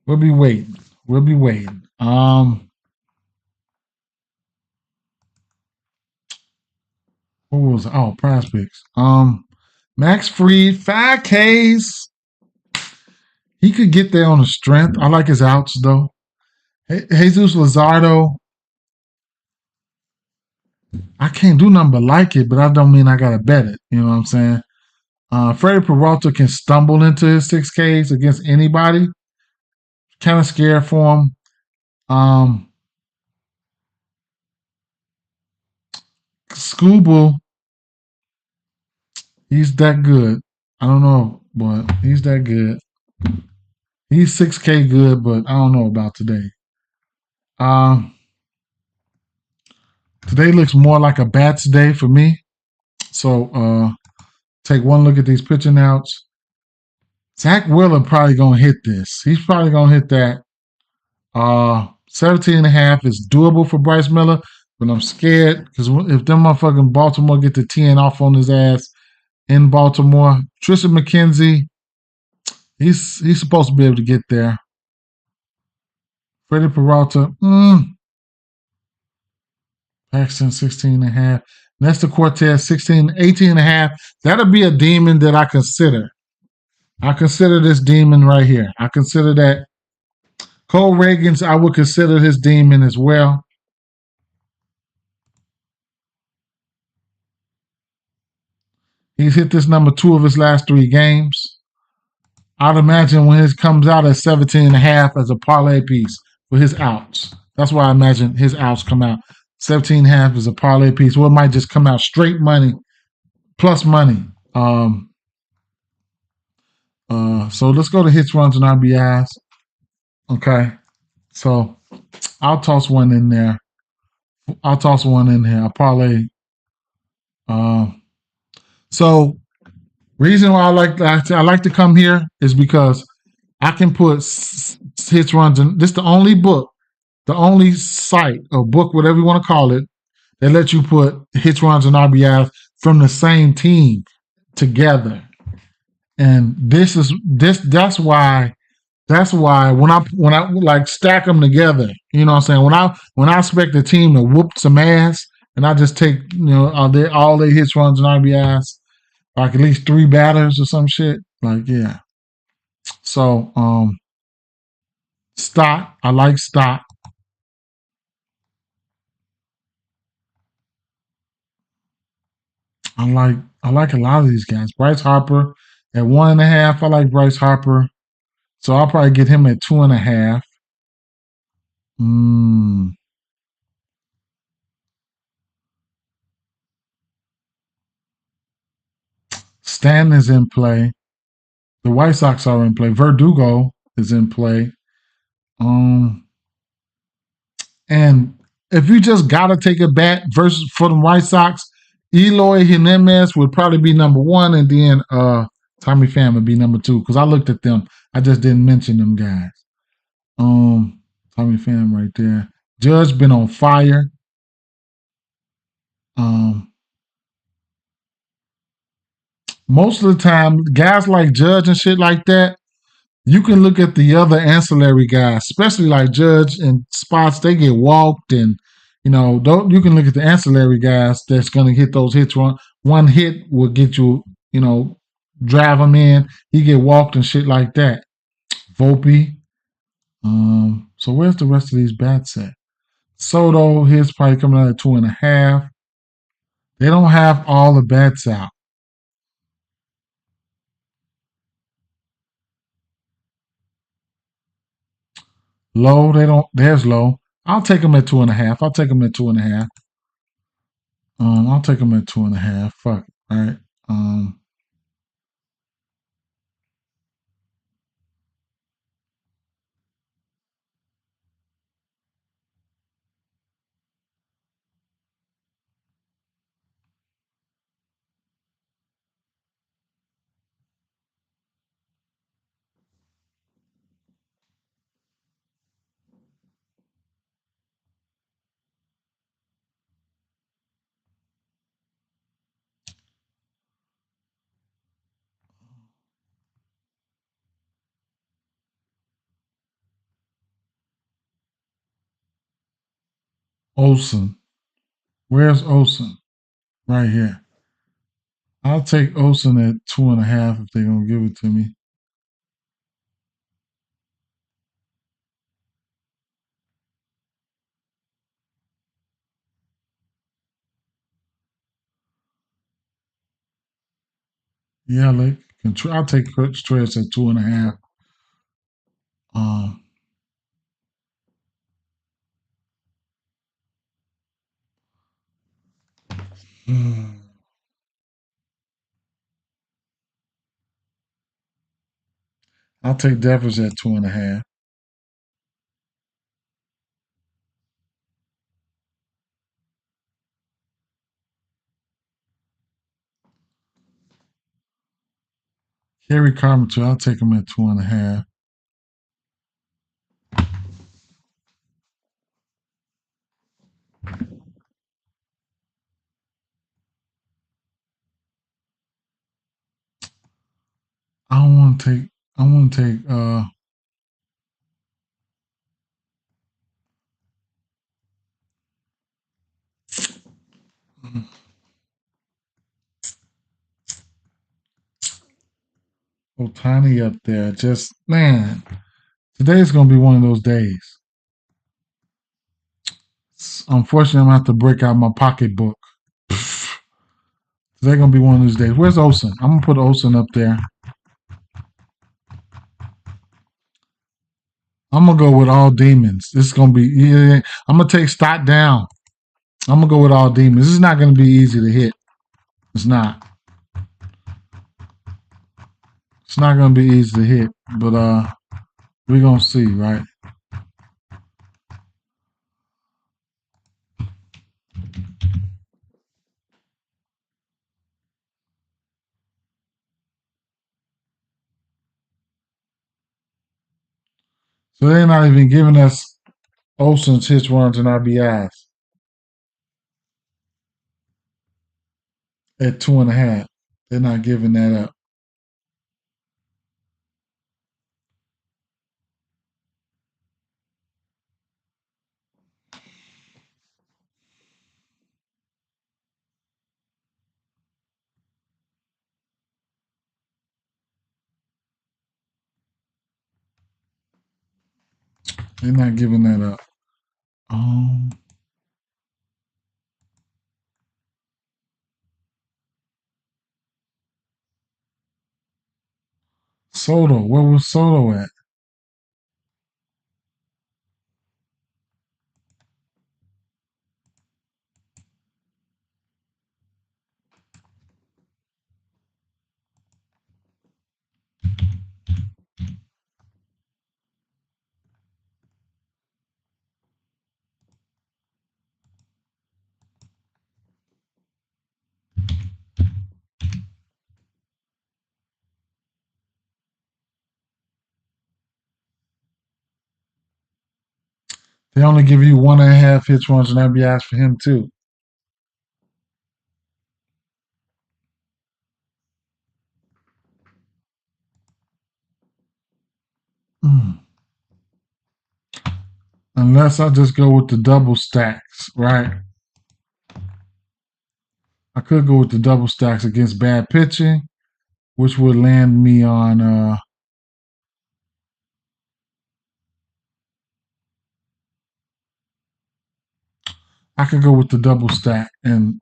We'll be waiting. We'll be waiting. What was it? Oh, prize picks. Max Fried, 5Ks. He could get there on the strength. I like his outs though. Jesus Luzardo. I can't do nothing but like it, but I don't mean I gotta bet it. You know what I'm saying? Freddie Peralta can stumble into his 6Ks against anybody. Kind of scared for him. Scooble, he's that good. I don't know, but he's that good. He's 6K good, but I don't know about today. Today looks more like a bats day for me. So take one look at these pitching outs. Zach Wheeler probably gonna hit this. He's probably gonna hit that. 17.5 is doable for Bryce Miller, but I'm scared because if them motherfucking Baltimore get the 10 off on his ass in Baltimore, Tristan McKenzie, he's supposed to be able to get there. Freddie Peralta, Paxton 16.5. Nestor Cortez 18.5. That'll be a demon that I consider. I consider this demon right here. I consider that. Cole Reagan's, I would consider his demon as well. He's hit this number 2 of his last 3 games. I'd imagine when his comes out at 17.5 as a parlay piece for his outs. That's why I imagine his outs come out. 17.5 is a parlay piece. Well, it might just come out straight money plus money. So let's go to hits, runs, and RBIs. Okay. So I'll toss one in there. I'll parlay. So reason why I like to come here is because I can put hits, runs, and this is the only book, the only site or book, whatever you want to call it, that lets you put hits, runs, and RBIs from the same team together. And that's why when I like stack them together, you know what I'm saying? When I expect the team to whoop some ass, and I just take all their hits, runs, and RBIs, like at least 3 batters or some shit. Like yeah. So Stott, I like Stott. I like a lot of these guys. Bryce Harper at 1.5. I like Bryce Harper, so I'll probably get him at 2.5. Mm. Stanton is in play. The White Sox are in play. Verdugo is in play. Um, and if you just gotta take a bat versus for the White Sox, Eloy Jimenez would probably be number one, and then Tommy Pham would be number two. Because I looked at them, I just didn't mention them guys. Tommy Pham right there. Judge been on fire. Um, Most of the time, guys like Judge and shit like that, you can look at the other ancillary guys, especially like Judge and spots. They get walked, and don't you can look at the ancillary guys that's going to hit those hits. One hit will get you, drive him in. He get walked and shit like that. Volpe. So where's the rest of these bats at? Soto, his probably coming out at 2.5. They don't have all the bats out. Low, they don't. There's low. I'll take them at 2.5. I'll take them at 2.5. I'll take them at 2.5. Fuck it. All right. Um, Olson. Where's Olson? Right here. I'll take Olson at 2.5 if they're gonna give it to me. Yeah, like I'll take Contreras at 2.5. Um, hmm. I'll take Devers at 2.5. Harry Carpenter, I'll take him at 2.5. I don't want to take. I want to take. Otani up there. Just man, today's gonna be one of those days. Unfortunately, I'm gonna have to break out my pocketbook. Today's gonna be one of those days. Where's Olsen? I'm gonna put Olsen up there. I'm gonna go with all demons. This is gonna be. Yeah, I'm gonna take Stott down. I'm gonna go with all demons. This is not gonna be easy to hit. It's not. It's not gonna be easy to hit. But we're gonna see, right? So they're not even giving us Olsen's hits, runs, and RBIs at 2.5. They're not giving that up. They're not giving that up. Um, Soto. Where was Soto at? They only give you 1.5 hits runs and RBIs for him too. Mm. Unless I just go with the double stacks, right? I could go with the double stacks against bad pitching, which would land me on. I could go with the double stack and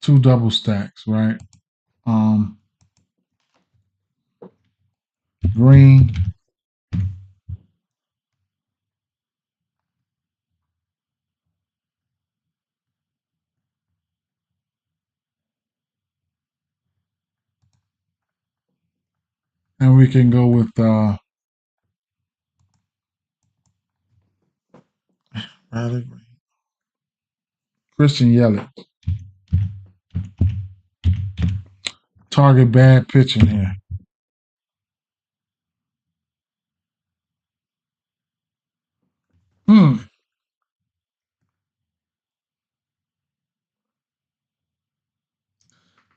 two double stacks, right? Um, Green, and we can go with Christian Yelich. Target bad pitching here.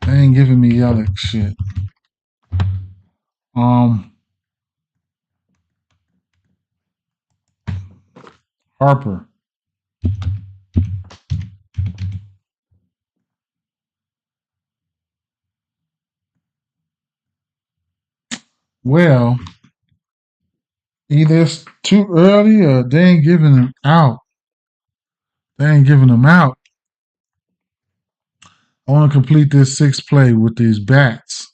They ain't giving me Yelich shit. Harper. Well, either it's too early or they ain't giving him out. They ain't giving him out. I want to complete this 6 play with these bats.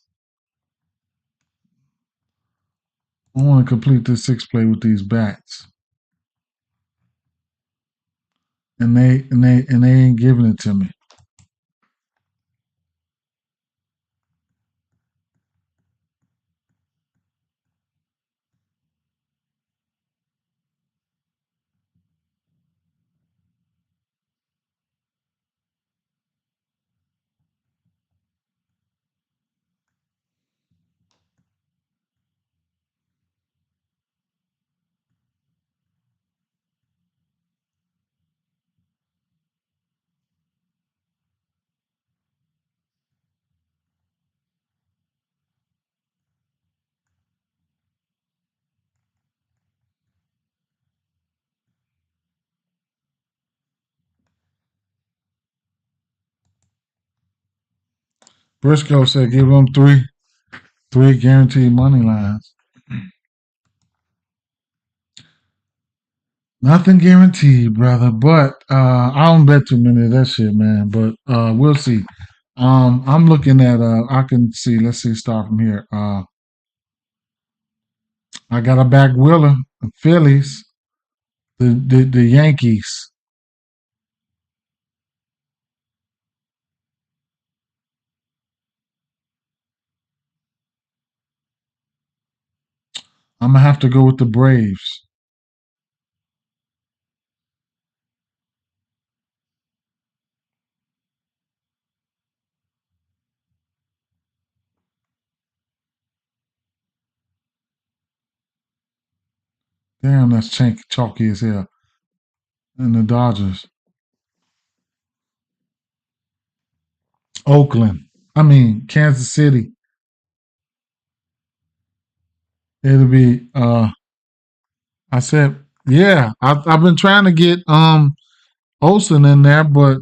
I want to complete this 6 play with these bats. And they ain't giving it to me. Briscoe said give them three guaranteed money lines. Nothing guaranteed, brother. But I don't bet too many of that shit, man. But we'll see. I'm looking at I can see. Let's see. Start from here. I got a back Wheeler, the Phillies, the Yankees. I'm gonna have to go with the Braves. Damn, that's chalky as hell. And the Dodgers. Oakland. I mean, Kansas City. It'll be I said, yeah, I've been trying to get Olsen in there, but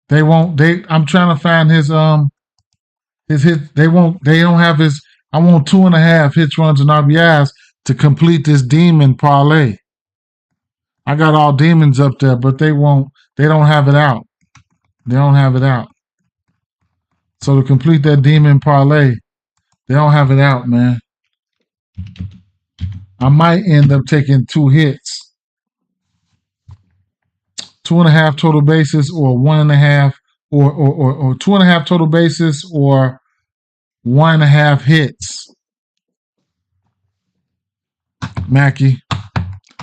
they won't I'm trying to find his hit they don't have his I want 2.5 hits, runs, and RBIs to complete this demon parlay. I got all demons up there, but they don't have it out. They don't have it out. So to complete that demon parlay, They don't have it out, man. I might end up taking 2 hits. 2.5 total bases or 1.5 or 2.5 total bases or 1.5 hits. Mackey.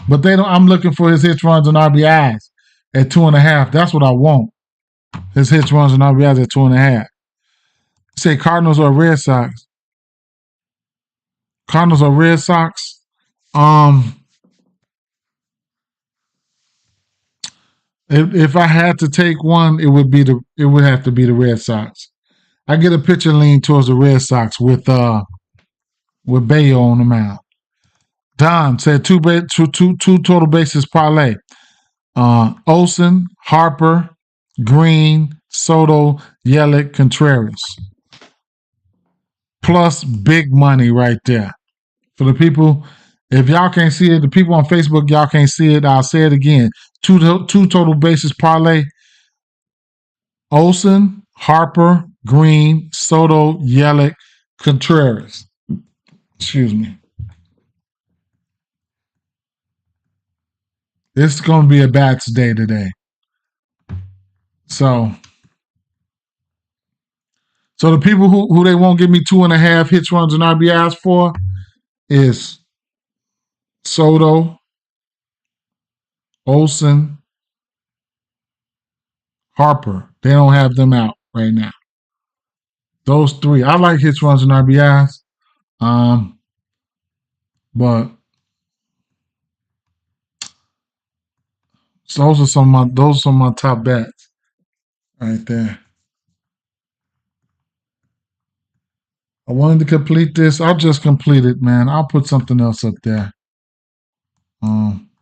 But they don't. I'm looking for his hits, runs, and RBIs at 2.5. That's what I want. His hits, runs, and RBIs at 2.5. Say Cardinals or Red Sox. Cardinals or Red Sox. If I had to take one, it would have to be the Red Sox. I get a pitcher lean towards the Red Sox with Bayo on the mound. Don said two total bases parlay. Olsen, Harper, Green, Soto, Yelich, Contreras. Plus big money right there. For the people, if y'all can't see it, the people on Facebook, y'all can't see it. I'll say it again. Two total bases parlay. Olsen, Harper, Green, Soto, Yelich, Contreras. Excuse me. It's going to be a bats day today. So the people who they won't give me 2.5 hits, runs, and RBIs for is Soto, Olsen, Harper. They don't have them out right now. Those three. I like hits, runs, and RBIs. But so those are some of my top bets right there. I wanted to complete this. I'll just complete it, man. I'll put something else up there.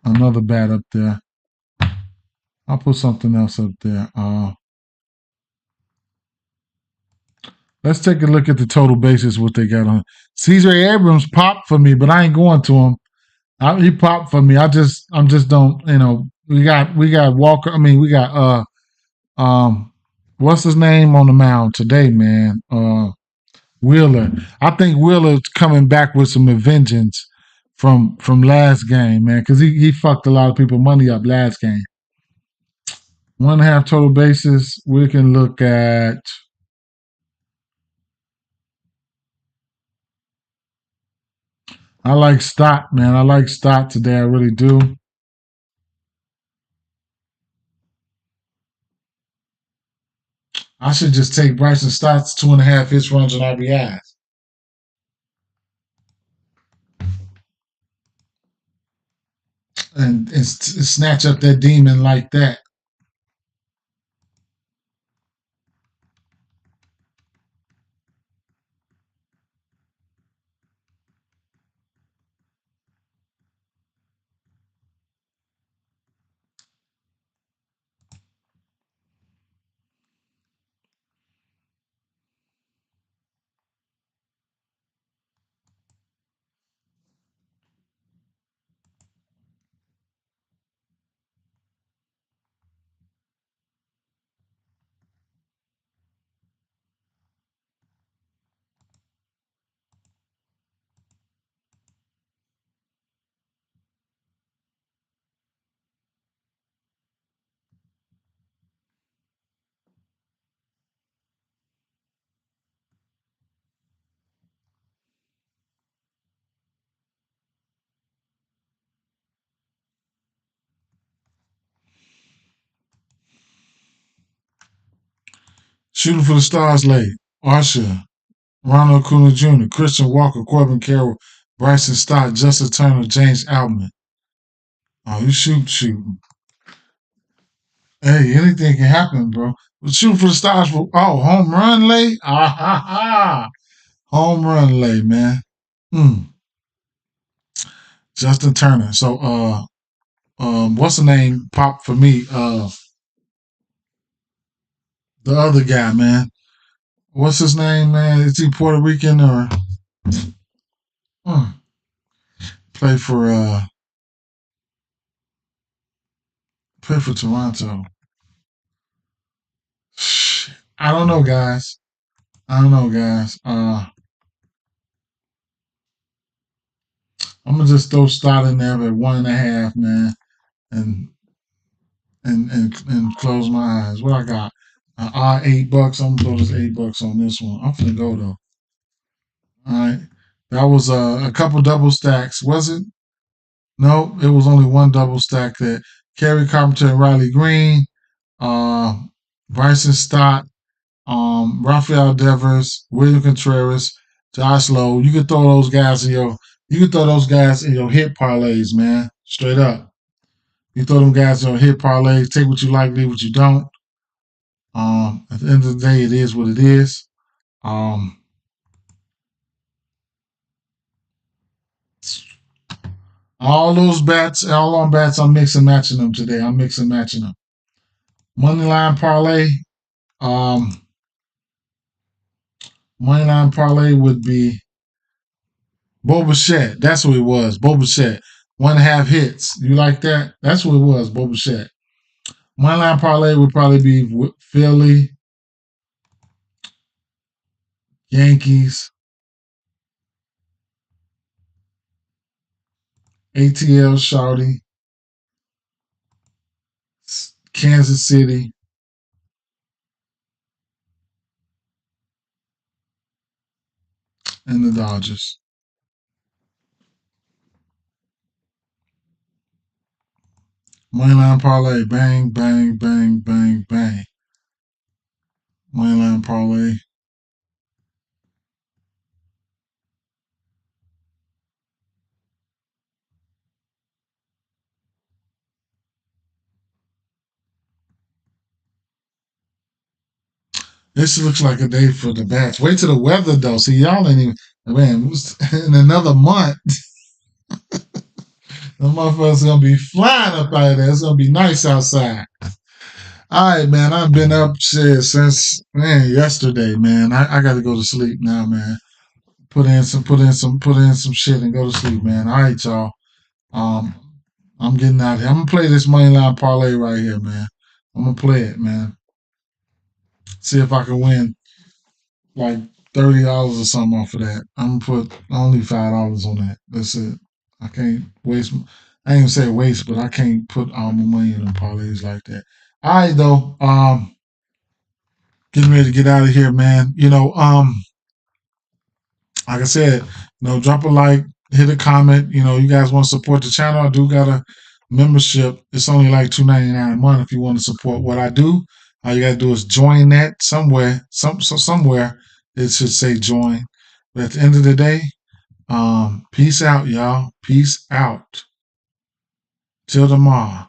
Another bat up there. I'll put something else up there. Let's take a look at the total bases, what they got on. Caesar Abrams popped for me, but I ain't going to him. He popped for me. I'm just don't, we got Walker. I mean, we got what's his name on the mound today, man? Wheeler. I think Wheeler's coming back with some vengeance from last game, man, because he fucked a lot of people money up last game. 1.5 total bases. We can look at. I like Stott, man. I like Stott today. I really do. I should just take Bryson Stott's 2.5 hits, runs, and RBIs. And snatch up that demon like that. Shooting for the Stars late. Archer, Ronald Acuna Jr., Christian Walker, Corbin Carroll, Bryson Stott, Justin Turner, James Outman. Oh, you shooting. Hey, anything can happen, bro. Shooting for the Stars for home run late? Home run late, man. Justin Turner. So what's the name? Pop for me. The other guy, man. What's his name, man? Is he Puerto Rican or play for Toronto? I don't know, guys. I'm gonna just throw Stott in there at 1.5, man, and and close my eyes. What I got? $8. I'm gonna throw this $8 on this one. I'm finna go though. All right, that was a couple double stacks, was it? No, it was only one double stack. That Kerry Carpenter and Riley Green, uh, Bryson Stott, Rafael Devers, William Contreras, Josh Lowe. You can throw those guys in your hit parlays, man. Straight up. You throw them guys in your hit parlays, take what you like, leave what you don't. At the end of the day, it is what it is. Um, all those bats, all on bats, I'm mixing matching them today. I'm mixing matching them. Moneyline parlay. Um, Moneyline parlay would be Boba Fett. That's what it was. Boba Fett. 1.5 hits. You like that? That's what it was. Boba Fett. Moneyline parlay would probably be Philly, Yankees, ATL Shawty, Kansas City, and the Dodgers. Moneyline parlay, bang, bang, bang, bang, bang. Moneyline parlay. This looks like a day for the bats. Wait till the weather though. See, y'all ain't even, man, in another month, the motherfuckers gonna be flying up out of there. It's gonna be nice outside. All right, man. I've been up shit since yesterday, man. I got to go to sleep now, man. Put in some shit and go to sleep, man. All right, y'all. Um, I'm getting out of here. I'm gonna play this moneyline parlay right here, man. I'm gonna play it, man. See if I can win like $30 or something off of that. I'm gonna put only $5 on that. That's it. I can't waste. I ain't gonna say waste, but I can't put all my money in the parlays like that. All right, though. Getting ready to get out of here, man. Like I said, drop a like, hit a comment. You guys want to support the channel? I do got a membership. It's only like $2.99 a month if you want to support what I do. All you gotta do is join that somewhere. Somewhere it should say join. But at the end of the day, peace out, y'all. Peace out. Till tomorrow.